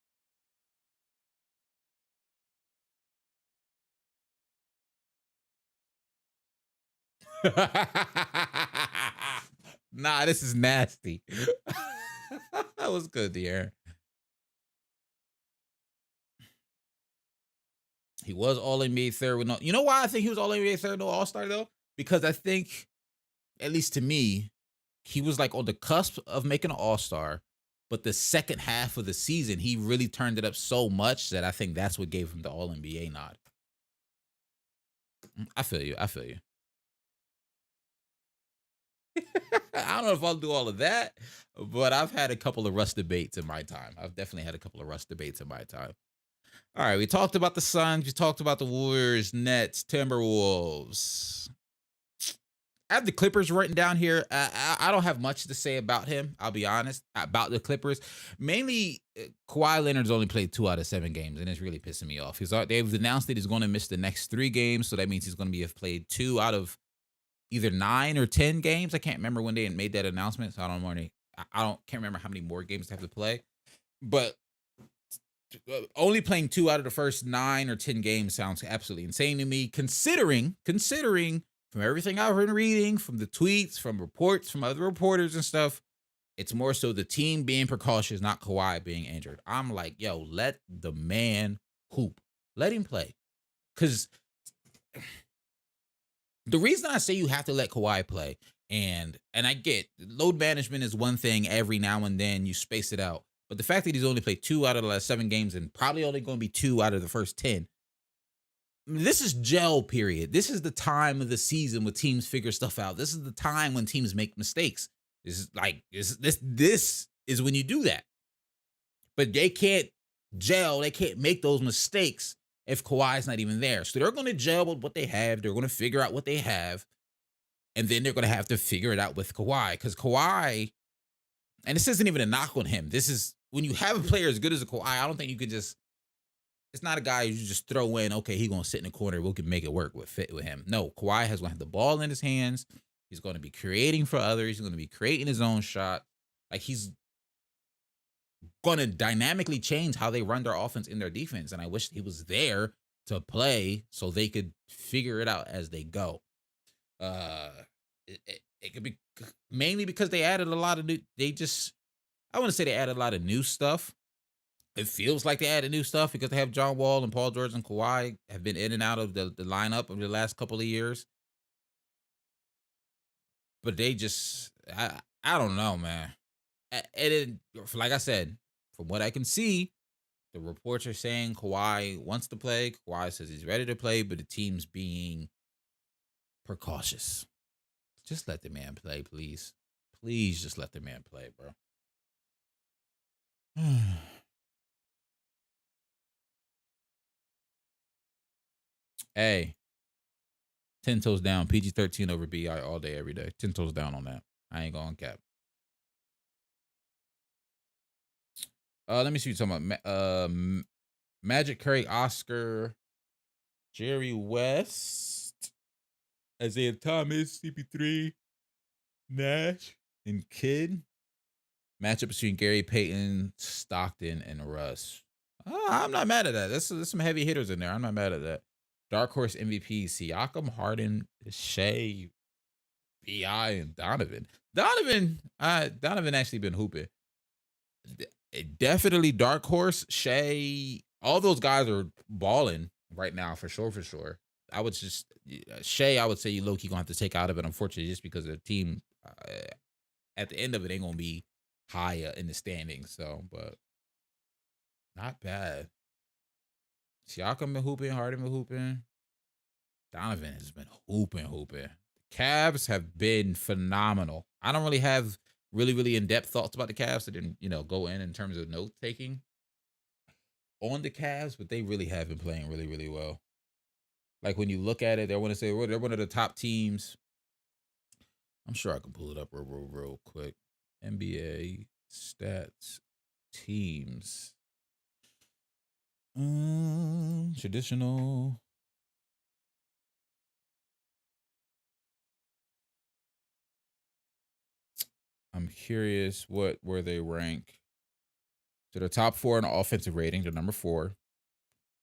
Nah, this is nasty. That was good, dear. He was all NBA third with no. You know why I think he was all NBA third, no All Star though? Because I think, at least to me, he was like on the cusp of making an All Star, but the second half of the season, he really turned it up so much that I think that's what gave him the All NBA nod. I feel you. I feel you. I don't know if I'll do all of that, but I've had a couple of Russ debates in my time. I've definitely had a couple of Russ debates in my time. All right, we talked about the Suns. We talked about the Warriors, Nets, Timberwolves. I have the Clippers written down here. I don't have much to say about him. I'll be honest about the Clippers. Mainly, Kawhi Leonard's only played 2 out of 7 games, and it's really pissing me off. They've announced that he's going to miss the next 3 games, so that means he's going to have played 2 out of either 9 or 10 games. I can't remember when they made that announcement, so I don't know. Can't remember how many more games they have to play, but only playing 2 out of the first 9 or 10 games sounds absolutely insane to me. Considering from everything I've been reading, from the tweets, from reports, from other reporters and stuff, it's more so the team being precautious, not Kawhi being injured. I'm like, yo, let the man hoop. Let him play. Because the reason I say you have to let Kawhi play, and I get load management is one thing every now and then, you space it out. But the fact that he's only played 2 out of the last 7 games and probably only going to be 2 out of the first 10, this is gel period. This is the time of the season when teams figure stuff out. This is the time when teams make mistakes. This is when you do that. But they can't gel. They can't make those mistakes if Kawhi's not even there. So they're going to gel with what they have. They're going to figure out what they have. And then they're going to have to figure it out with Kawhi. Because Kawhi, and this isn't even a knock on him. This is, when you have a player as good as a Kawhi, I don't think you can just, it's not a guy you just throw in, okay, he's going to sit in the corner, we can make it work fit with him. No, Kawhi has going to have the ball in his hands. He's going to be creating for others. He's going to be creating his own shot. Like, he's going to dynamically change how they run their offense in their defense. And I wish he was there to play so they could figure it out as they go. It could be mainly because they added a lot of new, I want to say they added a lot of new stuff. It feels like they added new stuff because they have John Wall and Paul George and Kawhi have been in and out of the lineup over the last couple of years. But they just, I don't know, man. Like I said, from what I can see, the reports are saying Kawhi wants to play. Kawhi says he's ready to play, but the team's being precautious. Just let the man play, please. Please just let the man play, bro. Hey, 10 toes down. PG-13 over BI all day, every day. 10 toes down on that. I ain't going cap. Let me see what you're talking about. Magic, Curry, Oscar, Jerry West, Isaiah Thomas, CP3, Nash, and Kidd. Matchup between Gary Payton, Stockton, and Russ. I'm not mad at that. There's some heavy hitters in there. I'm not mad at that. Dark Horse MVP, Siakam, Harden, Shea, B.I., and Donovan. Donovan actually been hooping. Definitely Dark Horse, Shea. All those guys are balling right now, for sure. I would just, Shea, I would say you low-key going to have to take out of it, unfortunately, just because the team, at the end of it, ain't going to be higher in the standings. So, but not bad. Siakam been hooping, Harden been hooping. Donovan has been hooping. The Cavs have been phenomenal. I don't really have really in-depth thoughts about the Cavs. I didn't, go in terms of note-taking on the Cavs, but they really have been playing really well. Like, when you look at it, they're one of the top teams. I'm sure I can pull it up real quick. NBA stats teams. Traditional. I'm curious where they rank. So they're top 4 in offensive rating. They're number 4.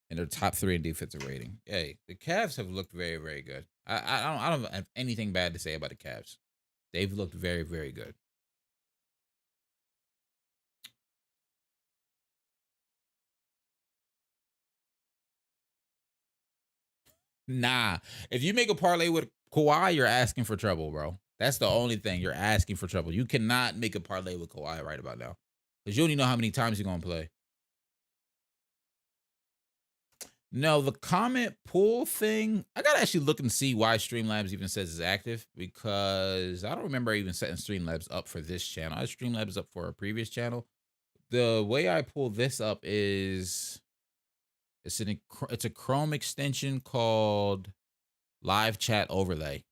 And they're top 3 in defensive rating. Hey, the Cavs have looked very good. I don't have anything bad to say about the Cavs. They've looked very good. Nah. If you make a parlay with Kawhi, you're asking for trouble, bro. That's the only thing. You're asking for trouble. You cannot make a parlay with Kawhi right about now. Because you don't even know how many times you're going to play. No, the comment pool thing, I got to actually look and see why Streamlabs even says it's active. Because I don't remember even setting Streamlabs up for this channel. I had Streamlabs up for a previous channel. The way I pull this up is... It's a Chrome extension called Live Chat Overlay.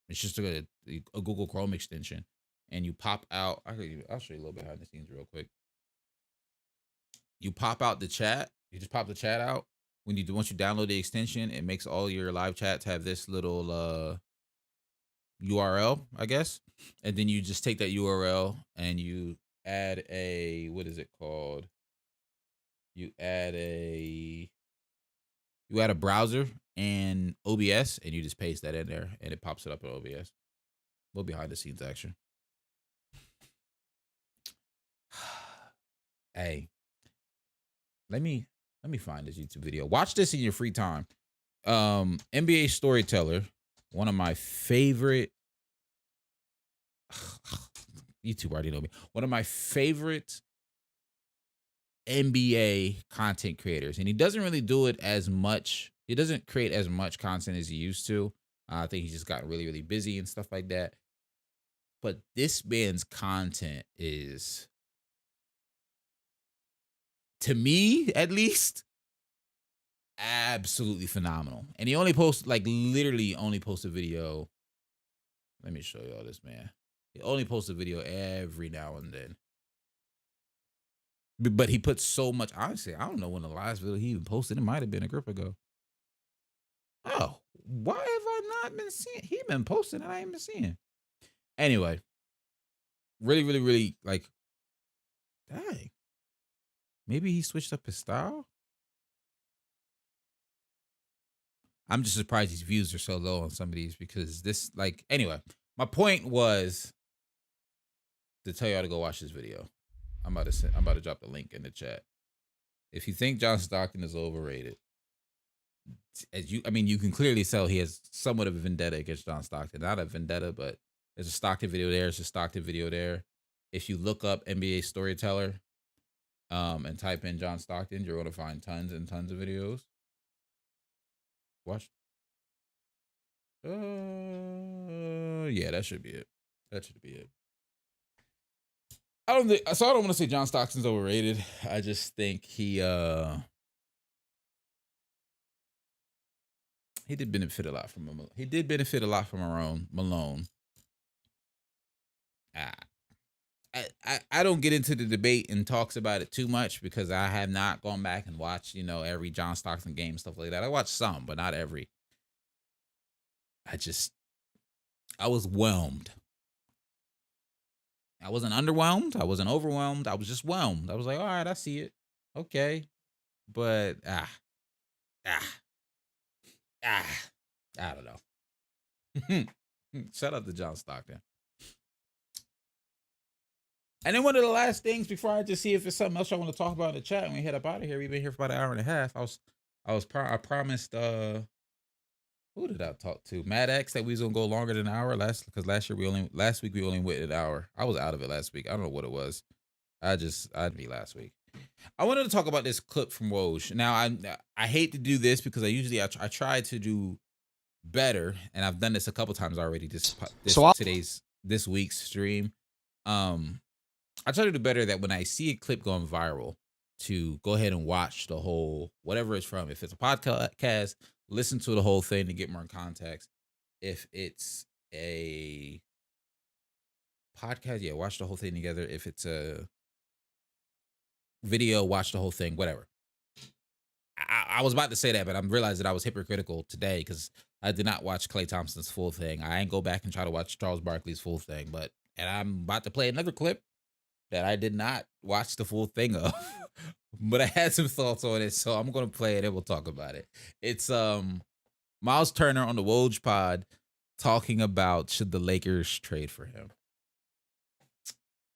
It's just a Google Chrome extension, and you pop out. I'll show you a little behind the scenes real quick. You pop out the chat. You just pop the chat out. Once you download the extension, it makes all your live chats have this little URL, I guess, and then you just take that URL and you add a what is it called? You add a browser and OBS, and you just paste that in there, and it pops it up in OBS. A little behind the scenes action. Hey, let me find this YouTube video. Watch this in your free time. NBA Storyteller, one of my favorite. YouTube already know me. One of my favorite NBA content creators, and he doesn't really do it as much. He doesn't create as much content as he used to. I think he's just gotten really, really busy and stuff like that. But this man's content is, to me at least, absolutely phenomenal. And he only posts, like, literally only posts a video. Let me show y'all this, man. He only posts a video every now and then. But he puts so much. Honestly, I don't know when the last video he even posted. It might have been a grip ago. Oh, why have I not been seeing? He been posting and I ain't been seeing. Anyway, really, really, really, like, dang. Maybe he switched up his style. I'm just surprised these views are so low on some of these because this, like, anyway, my point was to tell y'all to go watch this video. I'm about to drop the link in the chat. If you think John Stockton is overrated, you can clearly tell he has somewhat of a vendetta against John Stockton. Not a vendetta, but there's a Stockton video there. There's a Stockton video there. If you look up NBA Storyteller, and type in John Stockton, you're going to find tons and tons of videos. Watch. Yeah, that should be it. That should be it. I don't want to say John Stockton's overrated. I just think he did benefit a lot from him. He did benefit a lot from Malone. I don't get into the debate and talks about it too much because I have not gone back and watched, every John Stockton game, stuff like that. I watched some, but not every. I was whelmed. I wasn't underwhelmed. I wasn't overwhelmed. I was just whelmed. I was like, all right, I see it. Okay. But, I don't know. Shout out to John Stockton. And then one of the last things before I just see if it's something else I want to talk about in the chat when we head up out of here. We've been here for about an hour and a half. I promised, who did I talk to? Mad X that we was gonna go longer than an hour last week we only went an hour. I was out of it last week. I don't know what it was. I'd be last week. I wanted to talk about this clip from Woj. Now I hate to do this because I try to do better, and I've done this a couple times already. This week's stream. I try to do better that when I see a clip going viral, to go ahead and watch the whole, whatever it's from. If it's a podcast, listen to the whole thing to get more context. If it's a podcast, yeah, watch the whole thing together. If it's a video, watch the whole thing, whatever. I was about to say that, but I realized that I was hypocritical today because I did not watch Klay Thompson's full thing. I ain't go back and try to watch Charles Barkley's full thing, and I'm about to play another clip that I did not watch the full thing of, but I had some thoughts on it, so I'm going to play it and we'll talk about it. It's Miles Turner on the Woj pod talking about should the Lakers trade for him.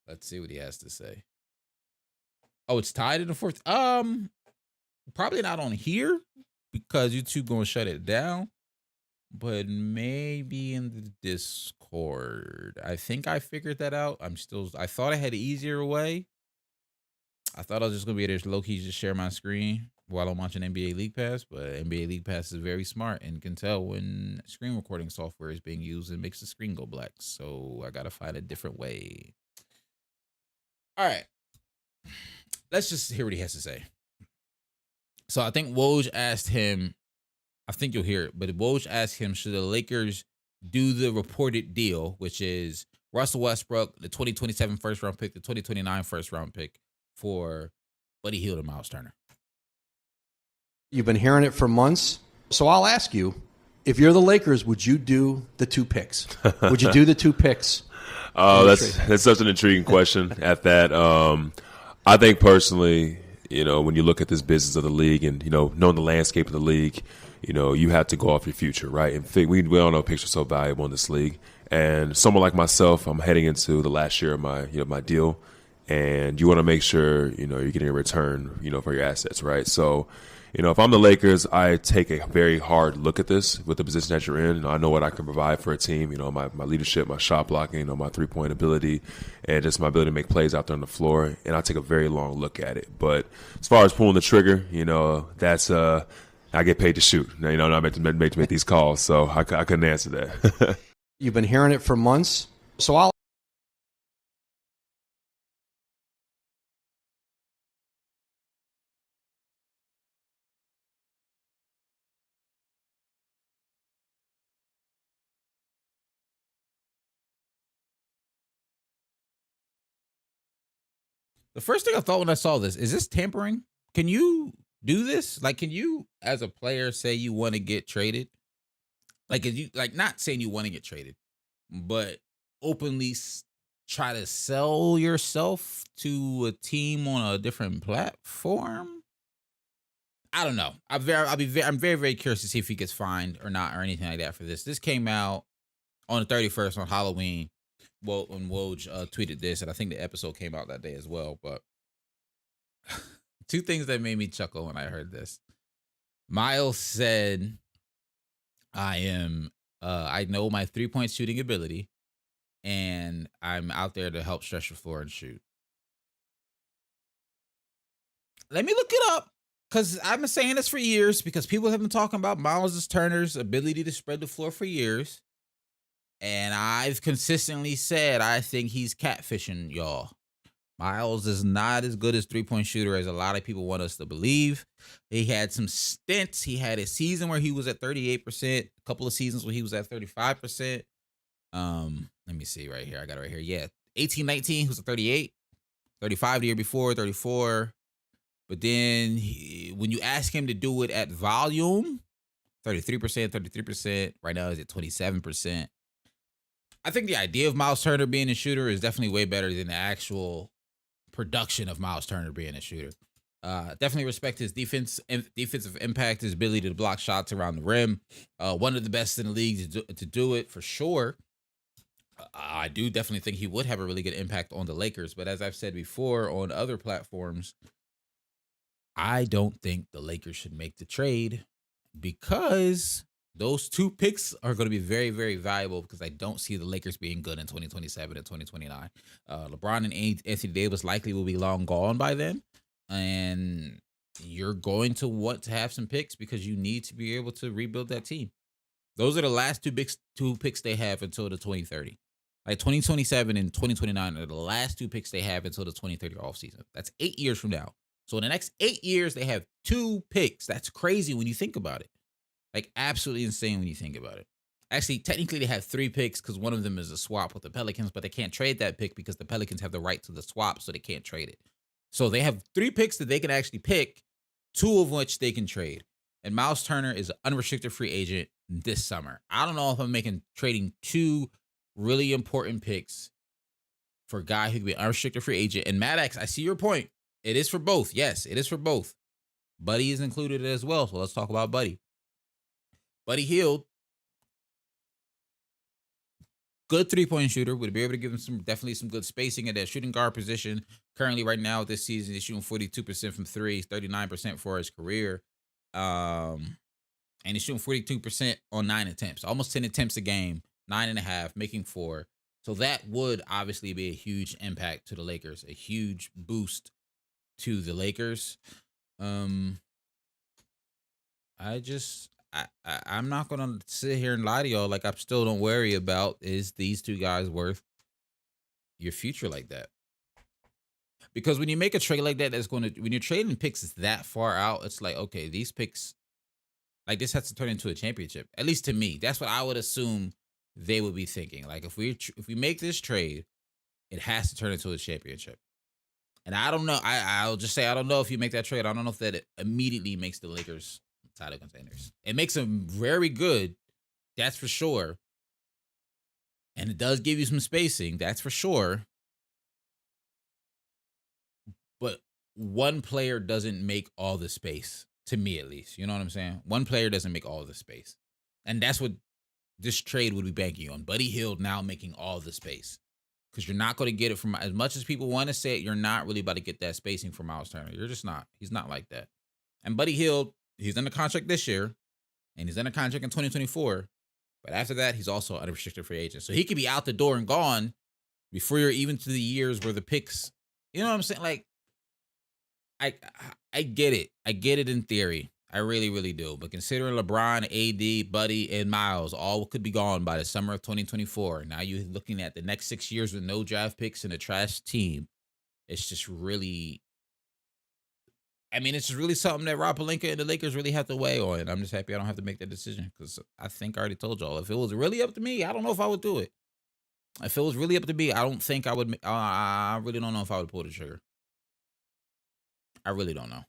Let's see what he has to say. Oh, it's tied in the fourth. Probably not on here because YouTube going to shut it down. but maybe in the Discord. I think I figured that out. I thought I had an easier way. I thought I was just gonna be able to low key just share my screen while I'm watching NBA League Pass, but NBA League Pass is very smart and can tell when screen recording software is being used and makes the screen go black. So I gotta find a different way. All right, let's just hear what he has to say. So I think Woj asked him, I think you'll hear it, but Woj asked him, should the Lakers do the reported deal, which is Russell Westbrook, the 2027 first round pick, the 2029 first round pick for Buddy Hield and Miles Turner? You've been hearing it for months. So I'll ask you, if you're the Lakers, would you do the 2 picks? Would you do the 2 picks? Oh, that's such an intriguing question at that. I think personally, when you look at this business of the league and, knowing the landscape of the league, you have to go off your future, right? And we all know picks are so valuable in this league. And someone like myself, I'm heading into the last year of my deal, and you want to make sure, you're getting a return, for your assets, right? So, if I'm the Lakers, I take a very hard look at this with the position that you're in. I know what I can provide for a team, my leadership, my shot blocking, my three-point ability, and just my ability to make plays out there on the floor. And I take a very long look at it. But as far as pulling the trigger, that's I get paid to shoot. I'm not meant to make these calls, so I couldn't answer that. You've been hearing it for months. So I'll The first thing I thought when I saw this, is this tampering? Can you do this? Like, can you, as a player, say you want to get traded? Like, is you not saying you want to get traded, but openly try to sell yourself to a team on a different platform? I don't know. I'm very, very curious to see if he gets fined or not or anything like that for this. This came out on the 31st on Halloween. Well, when Woj tweeted this, and I think the episode came out that day as well. But 2 things that made me chuckle when I heard this. Miles said, I know my 3-point shooting ability, and I'm out there to help stretch the floor and shoot. Let me look it up, because I've been saying this for years, because people have been talking about Miles Turner's ability to spread the floor for years. And I've consistently said I think he's catfishing y'all. Miles is not as good as 3-point shooter as a lot of people want us to believe. He had some stints. He had a season where he was at 38%, a couple of seasons where he was at 35%. Let me see right here. I got it right here. Yeah, 18-19, he was at 38. 35 the year before, 34. But then when you ask him to do it at volume, 33%. Right now he's at 27%. I think the idea of Miles Turner being a shooter is definitely way better than the actual production of Miles Turner being a shooter. Definitely respect his defensive impact, his ability to block shots around the rim. One of the best in the league to do it for sure. I do definitely think he would have a really good impact on the Lakers. But as I've said before on other platforms, I don't think the Lakers should make the trade because those 2 picks are going to be very, very valuable, because I don't see the Lakers being good in 2027 and 2029. LeBron and Anthony Davis likely will be long gone by then. And you're going to want to have some picks because you need to be able to rebuild that team. Those are the last 2 picks they have until the 2030. Like 2027 and 2029 are the last 2 picks they have until the 2030 offseason. That's 8 years from now. So in the next 8 years, they have 2 picks. That's crazy when you think about it. Like, absolutely insane when you think about it. Actually, technically, they have 3 picks because one of them is a swap with the Pelicans, but they can't trade that pick because the Pelicans have the right to the swap, so they can't trade it. So they have 3 picks that they can actually pick, 2 of which they can trade. And Miles Turner is an unrestricted free agent this summer. I don't know if I'm trading 2 really important picks for a guy who could be an unrestricted free agent. And Maddox, I see your point. It is for both. Yes, it is for both. Buddy is included as well, so let's talk about Buddy. Buddy Hield, good 3-point shooter, would be able to give him definitely some good spacing at that shooting guard position. Currently, right now this season, he's shooting 42% from 3, 39% for his career. And he's shooting 42% on 9 attempts, almost 10 attempts a game, 9.5, making 4. So that would obviously be a huge impact to the Lakers, a huge boost to the Lakers. I'm not gonna sit here and lie to y'all. Like, I still don't worry about is these two guys worth your future like that. Because when you make a trade like that, when you're trading picks that far out, it's like, okay, these picks, like, this has to turn into a championship. At least to me, that's what I would assume they would be thinking. Like, if we make this trade, it has to turn into a championship. And I don't know. I'll just say I don't know if you make that trade. I don't know if that immediately makes the Lakers title contenders. It makes them very good, that's for sure. And it does give you some spacing, that's for sure. But one player doesn't make all the space, to me at least. You know what I'm saying? One player doesn't make all the space. And that's what this trade would be banking on. Buddy Hield now making all the space. Because you're not going to get it from, as much as people want to say it, you're not really about to get that spacing from Miles Turner. You're just not. He's not like that. And Buddy Hield, he's under contract this year, and he's under contract in 2024. But after that, he's also an unrestricted free agent. So he could be out the door and gone before you're even to the years where the picks, you know what I'm saying? Like, I get it. I get it in theory. I really, really do. But considering LeBron, AD, Buddy, and Miles all could be gone by the summer of 2024. Now you're looking at the next 6 years with no draft picks and a trash team. It's just really, I mean, it's just really something that Rob Pelinka and the Lakers really have to weigh on. I'm just happy I don't have to make that decision because I think I already told y'all. If it was really up to me, I don't know if I would do it. If it was really up to me, I don't think I would. I really don't know if I would pull the trigger. I really don't know.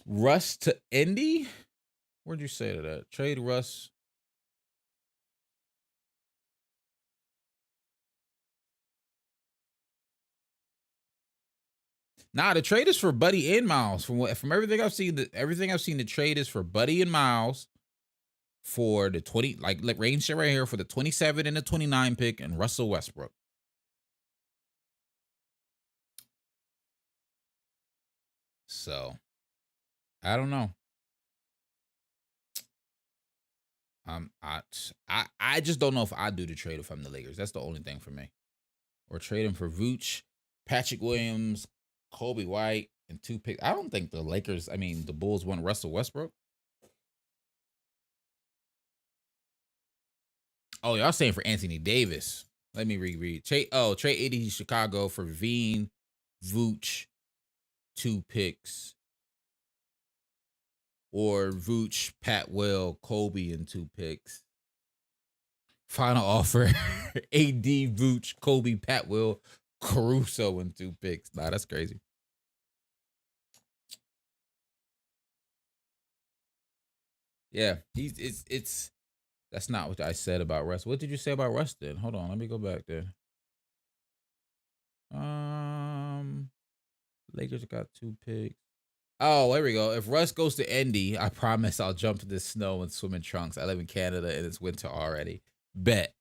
Russ to Indy? Where'd you say to that? Trade Russ. Nah, the trade is for Buddy and Miles. From everything I've seen, the trade is for Buddy and Miles for the 20, like range shit right here, for the 27 and the 29 pick and Russell Westbrook. So I don't know. I just don't know if I do the trade if I'm the Lakers. That's the only thing for me. Or trade him for Vooch, Patrick Williams, Kobe White, and 2 picks. I don't think the Bulls want Russell Westbrook. Oh, y'all saying for Anthony Davis. Let me reread. Trade AD to Chicago for Veen, Vooch, 2 picks. Or Vooch, Pat Will, Kobe, and 2 picks. Final offer: AD, Vooch, Kobe, Pat Will, Caruso, and 2 picks. Nah, that's crazy. Yeah, that's not what I said about Russ. What did you say about Russ then? Hold on, let me go back there. Lakers got 2 picks. Oh, there we go. If Russ goes to Indy, I promise I'll jump to the snow and swim in trunks. I live in Canada and it's winter already. Bet.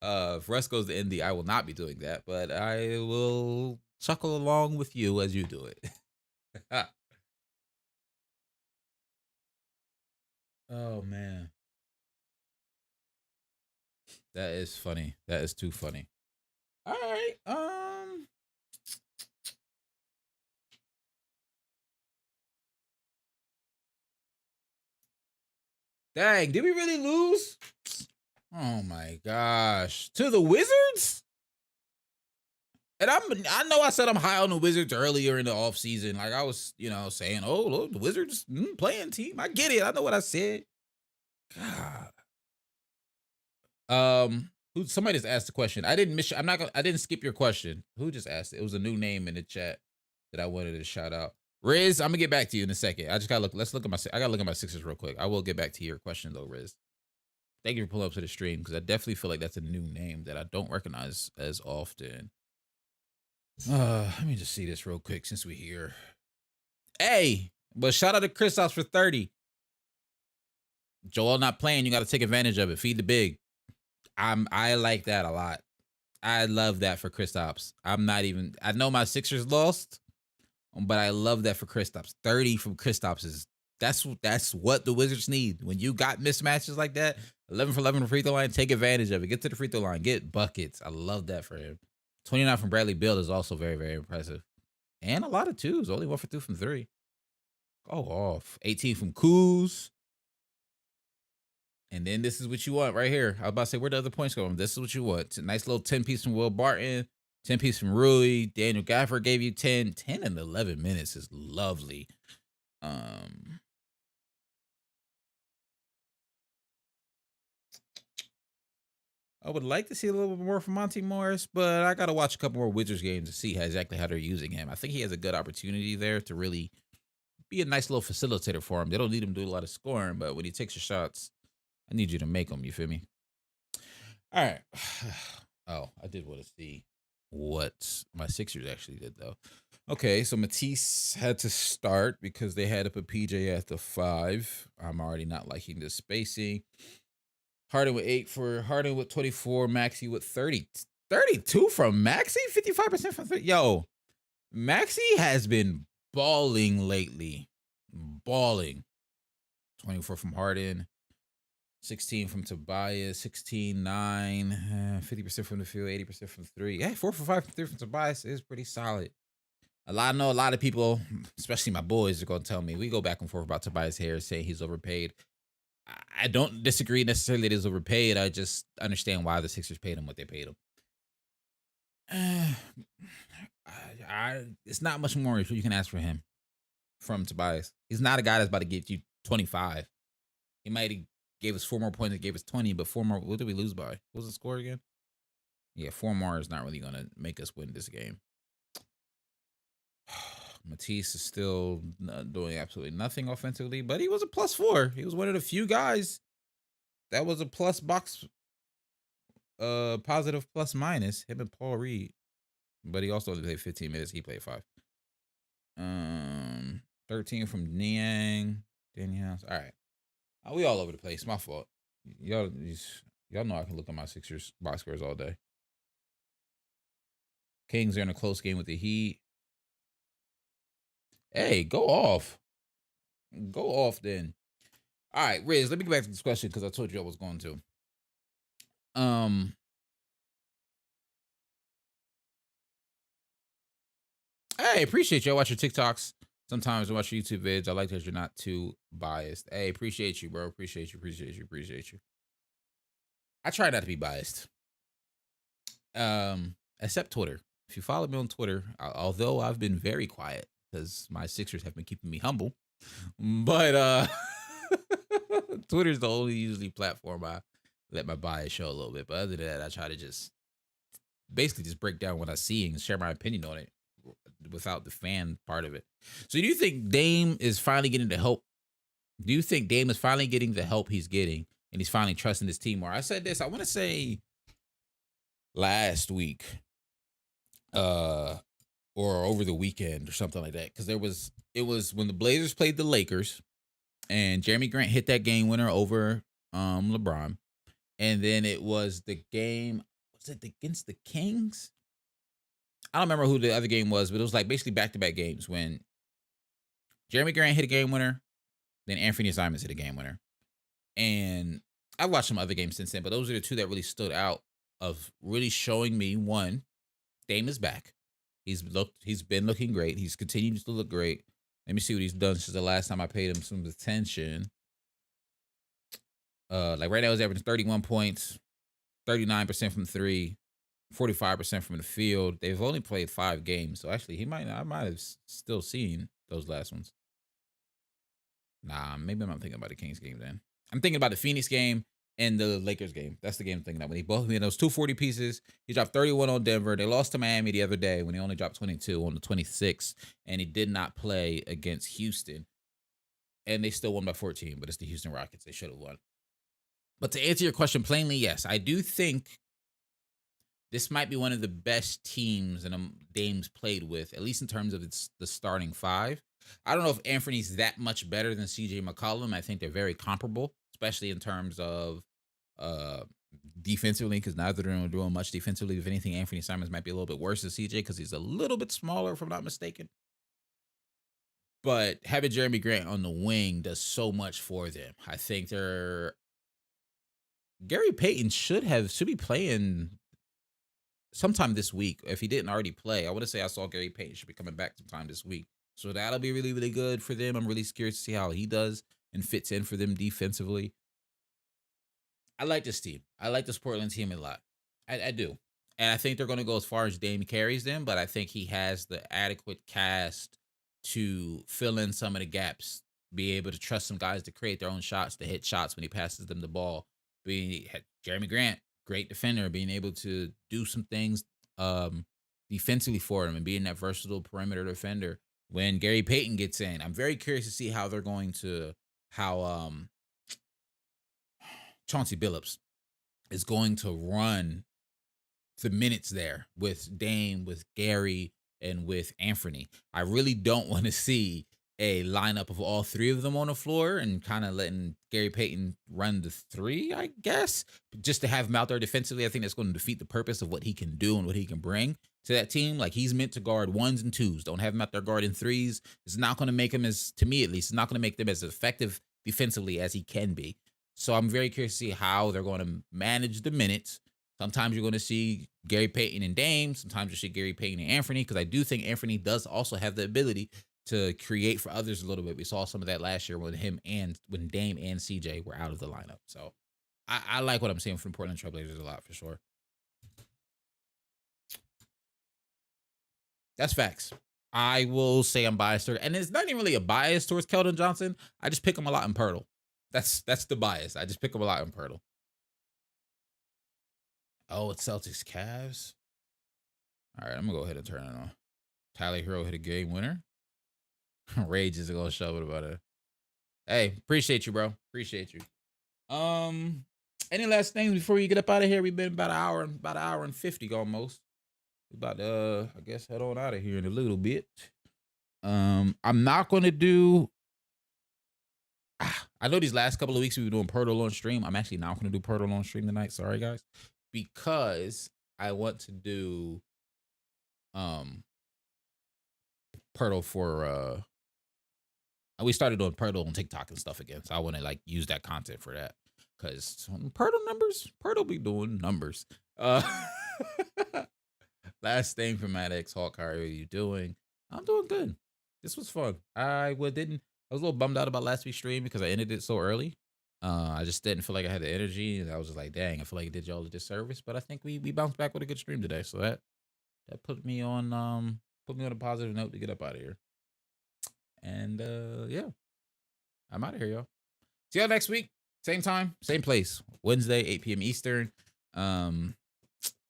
If Russ goes to Indy, I will not be doing that, but I will chuckle along with you as you do it. Oh man. That is funny. That is too funny. All right. Dang, did we really lose? Oh my gosh. To the Wizards? And I know I said I'm high on the Wizards earlier in the offseason. Like I was, saying, oh, look, the Wizards playing team. I get it. I know what I said. God. Somebody just asked the question. I didn't skip your question. Who just asked it? It was a new name in the chat that I wanted to shout out. Riz, I'm gonna get back to you in a second. I just gotta look. I gotta look at my Sixers real quick. I will get back to your question though, Riz. Thank you for pulling up to the stream because I definitely feel like that's a new name that I don't recognize as often. Let me just see this real quick since we're here. Hey, but shout out to Chris House for 30. Joel not playing. You got to take advantage of it. Feed the big. I like that a lot. I love that for Kristaps. I know my Sixers lost, but I love that for Kristaps. 30 from Kristaps is that's what the Wizards need. When you got mismatches like that, 11 for 11 from free throw line, take advantage of it. Get to the free throw line, get buckets. I love that for him. 29 from Bradley Beal is also very, very impressive. And a lot of twos. Only 1 for 2 from 3. Go off. 18 from Kuz. And then this is what you want right here. I was about to say, where the other points go from? This is what you want. It's a nice little 10-piece from Will Barton, 10-piece from Rui. Daniel Gafford gave you 10. 10 in 11 minutes is lovely. I would like to see a little bit more from Monty Morris, but I got to watch a couple more Wizards games to see exactly how they're using him. I think he has a good opportunity there to really be a nice little facilitator for him. They don't need him to do a lot of scoring, but when he takes your shots, I need you to make them. You feel me? All right. Oh, I did want to see what my Sixers actually did, though. Okay, so Matisse had to start because they had to put PJ at the 5. I'm already not liking the spacing. Harden with 8 for Harden with 24. Maxey with 30. 32 from Maxey? 55% from 3. Yo, Maxey has been balling lately. Balling. 24 from Harden. 16 from Tobias. 16, 9. 50% from the field. 80% from 3. Yeah, 4 for 5 from 3 from Tobias is pretty solid. I know a lot of people, especially my boys, are going to tell me. We go back and forth about Tobias Harris saying he's overpaid. I don't disagree necessarily that he's overpaid. I just understand why the Sixers paid him what they paid him. It's not much more you can ask for him from Tobias. He's not a guy that's about to get you 25. He might have gave us 4 more points and gave us 20, but 4 more. What did we lose by? What was the score again? Yeah, 4 more is not really going to make us win this game. Matisse is still doing absolutely nothing offensively, but he was a +4. He was one of the few guys that was a plus box, positive plus minus, him and Paul Reed. But he also only played 15 minutes. He played 5. 13 from Niang. Danny House. All right. We all over the place. My fault. Y'all know I can look at my Sixers box scores all day. Kings are in a close game with the Heat. Hey, go off. Go off then. All right, Riz, let me get back to this question because I told you I was going to. Hey, appreciate you. I watch your TikToks. Sometimes I watch your YouTube vids. I like that you're not too biased. Hey, appreciate you, bro. Appreciate you. I try not to be biased. Except Twitter. If you follow me on Twitter, although I've been very quiet because my Sixers have been keeping me humble, but Twitter's the only usually platform I let my bias show a little bit. But other than that, I try to just basically just break down what I see and share my opinion on it without the fan part of it. So do you think Dame is finally getting the help? Do you think Dame is finally getting the help he's getting and he's finally trusting his team more? I said this, I want to say last week, or over the weekend or something like that. Because it was when the Blazers played the Lakers and Jeremy Grant hit that game winner over LeBron. And then it was the game, was it against the Kings? I don't remember who the other game was, but it was like basically back-to-back games when Jeremy Grant hit a game winner, then Anthony Simons hit a game winner. And I've watched some other games since then, but those are the two that really stood out of really showing me, one, Dame is back. He's been looking great. He's continued to look great. Let me see what he's done since the last time I paid him some attention. Like right now he's averaging 31 points, 39% from 3, 45% from the field. They've only played 5 games, so actually I might have still seen those last ones. Nah, maybe I'm not thinking about the Kings game then. I'm thinking about the Phoenix game and the Lakers game. That's the game I'm thinking about. When he both made those 240 pieces, he dropped 31 on Denver. They lost to Miami the other day when he only dropped 22 on the 26th, and he did not play against Houston. And they still won by 14, but it's the Houston Rockets. They should have won. But to answer your question plainly, yes, I do think this might be one of the best teams that Dame's played with, at least in terms of the starting 5. I don't know if Anthony's that much better than CJ McCollum. I think they're very comparable, especially in terms of defensively, because neither of them are doing much defensively. If anything, Anthony Simons might be a little bit worse than CJ because he's a little bit smaller, if I'm not mistaken. But having Jeremy Grant on the wing does so much for them. I think Gary Payton should be playing sometime this week. If he didn't already play, I want to say I saw Gary Payton should be coming back sometime this week. So that'll be really, really good for them. I'm really curious to see how he does and fits in for them defensively. I like this team. I like this Portland team a lot. I do. And I think they're going to go as far as Dame carries them, but I think he has the adequate cast to fill in some of the gaps, be able to trust some guys to create their own shots, to hit shots when he passes them the ball. Jeremy Grant, great defender, being able to do some things defensively for him and being that versatile perimeter defender. When Gary Payton gets in, I'm very curious to see how Chauncey Billups is going to run the minutes there with Dame, with Gary, and with Anthony. I really don't want to see a lineup of all three of them on the floor and kind of letting Gary Payton run the three, I guess, just to have him out there defensively. I think that's going to defeat the purpose of what he can do and what he can bring to that team. Like, he's meant to guard ones and twos. Don't have him out there guarding threes. It's not going to make him, to me at least, it's not going to make them as effective defensively as he can be. So I'm very curious to see how they're going to manage the minutes. Sometimes you're going to see Gary Payton and Dame. Sometimes you see Gary Payton and Anthony, because I do think Anthony does also have the ability to create for others a little bit. We saw some of that last year when Dame and CJ were out of the lineup. So I like what I'm seeing from Portland Trailblazers a lot, for sure. That's facts. I will say I'm biased, and it's not even really a bias towards Keldon Johnson. I just pick him a lot in Pirtle. That's the bias. I just pick him a lot in Pirtle. Oh, it's Celtics Cavs. All right, I'm gonna go ahead and turn it on. Tyler Hero hit a game winner. Rage is gonna show it about it. Hey, appreciate you, bro. Appreciate you. Any last things before you get up out of here? We've been about an hour and 50 almost. We about to, I guess, head on out of here in a little bit. I'm not gonna do. I know these last couple of weeks we were doing Pirtle on stream. I'm actually not gonna do Pirtle on stream tonight. Sorry, guys, because I want to do Pirtle for we started doing Pirtle on TikTok and stuff again. So I want to like use that content for that, because Pirtle be doing numbers. Last thing from Maddox Hawk, how are you doing? I'm doing good. This was fun. I was a little bummed out about last week's stream because I ended it so early. I just didn't feel like I had the energy, and I was just like, dang, I feel like I did y'all a disservice. But I think we bounced back with a good stream today. So that put me on a positive note to get up out of here. And yeah, I'm out of here, y'all. See y'all next week. Same time, same place. Wednesday, 8 p.m. Eastern.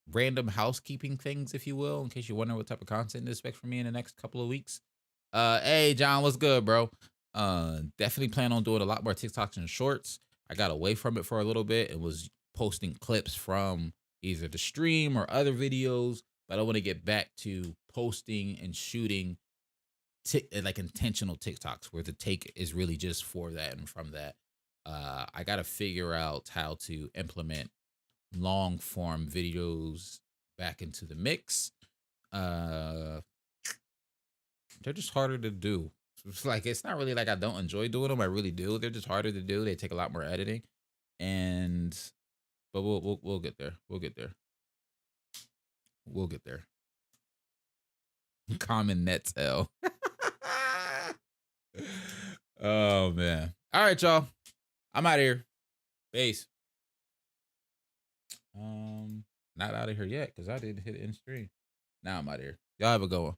Random housekeeping things, if you will, in case you're wondering what type of content to expect from me in the next couple of weeks. Hey, John, what's good, bro? Definitely plan on doing a lot more TikToks and shorts. I got away from it for a little bit and was posting clips from either the stream or other videos, but I want to get back to posting and shooting like intentional TikToks where the take is really just for that and from that. I got to figure out how to implement long form videos back into the mix. They're just harder to do. It's not really like I don't enjoy doing them. I really do. They're just harder to do. They take a lot more editing, but we'll get there. We'll get there. Common Nets L. Oh man. All right, y'all. I'm out of here. Peace. Not out of here yet because I didn't hit end stream. Now I'm out of here. Y'all have a good one.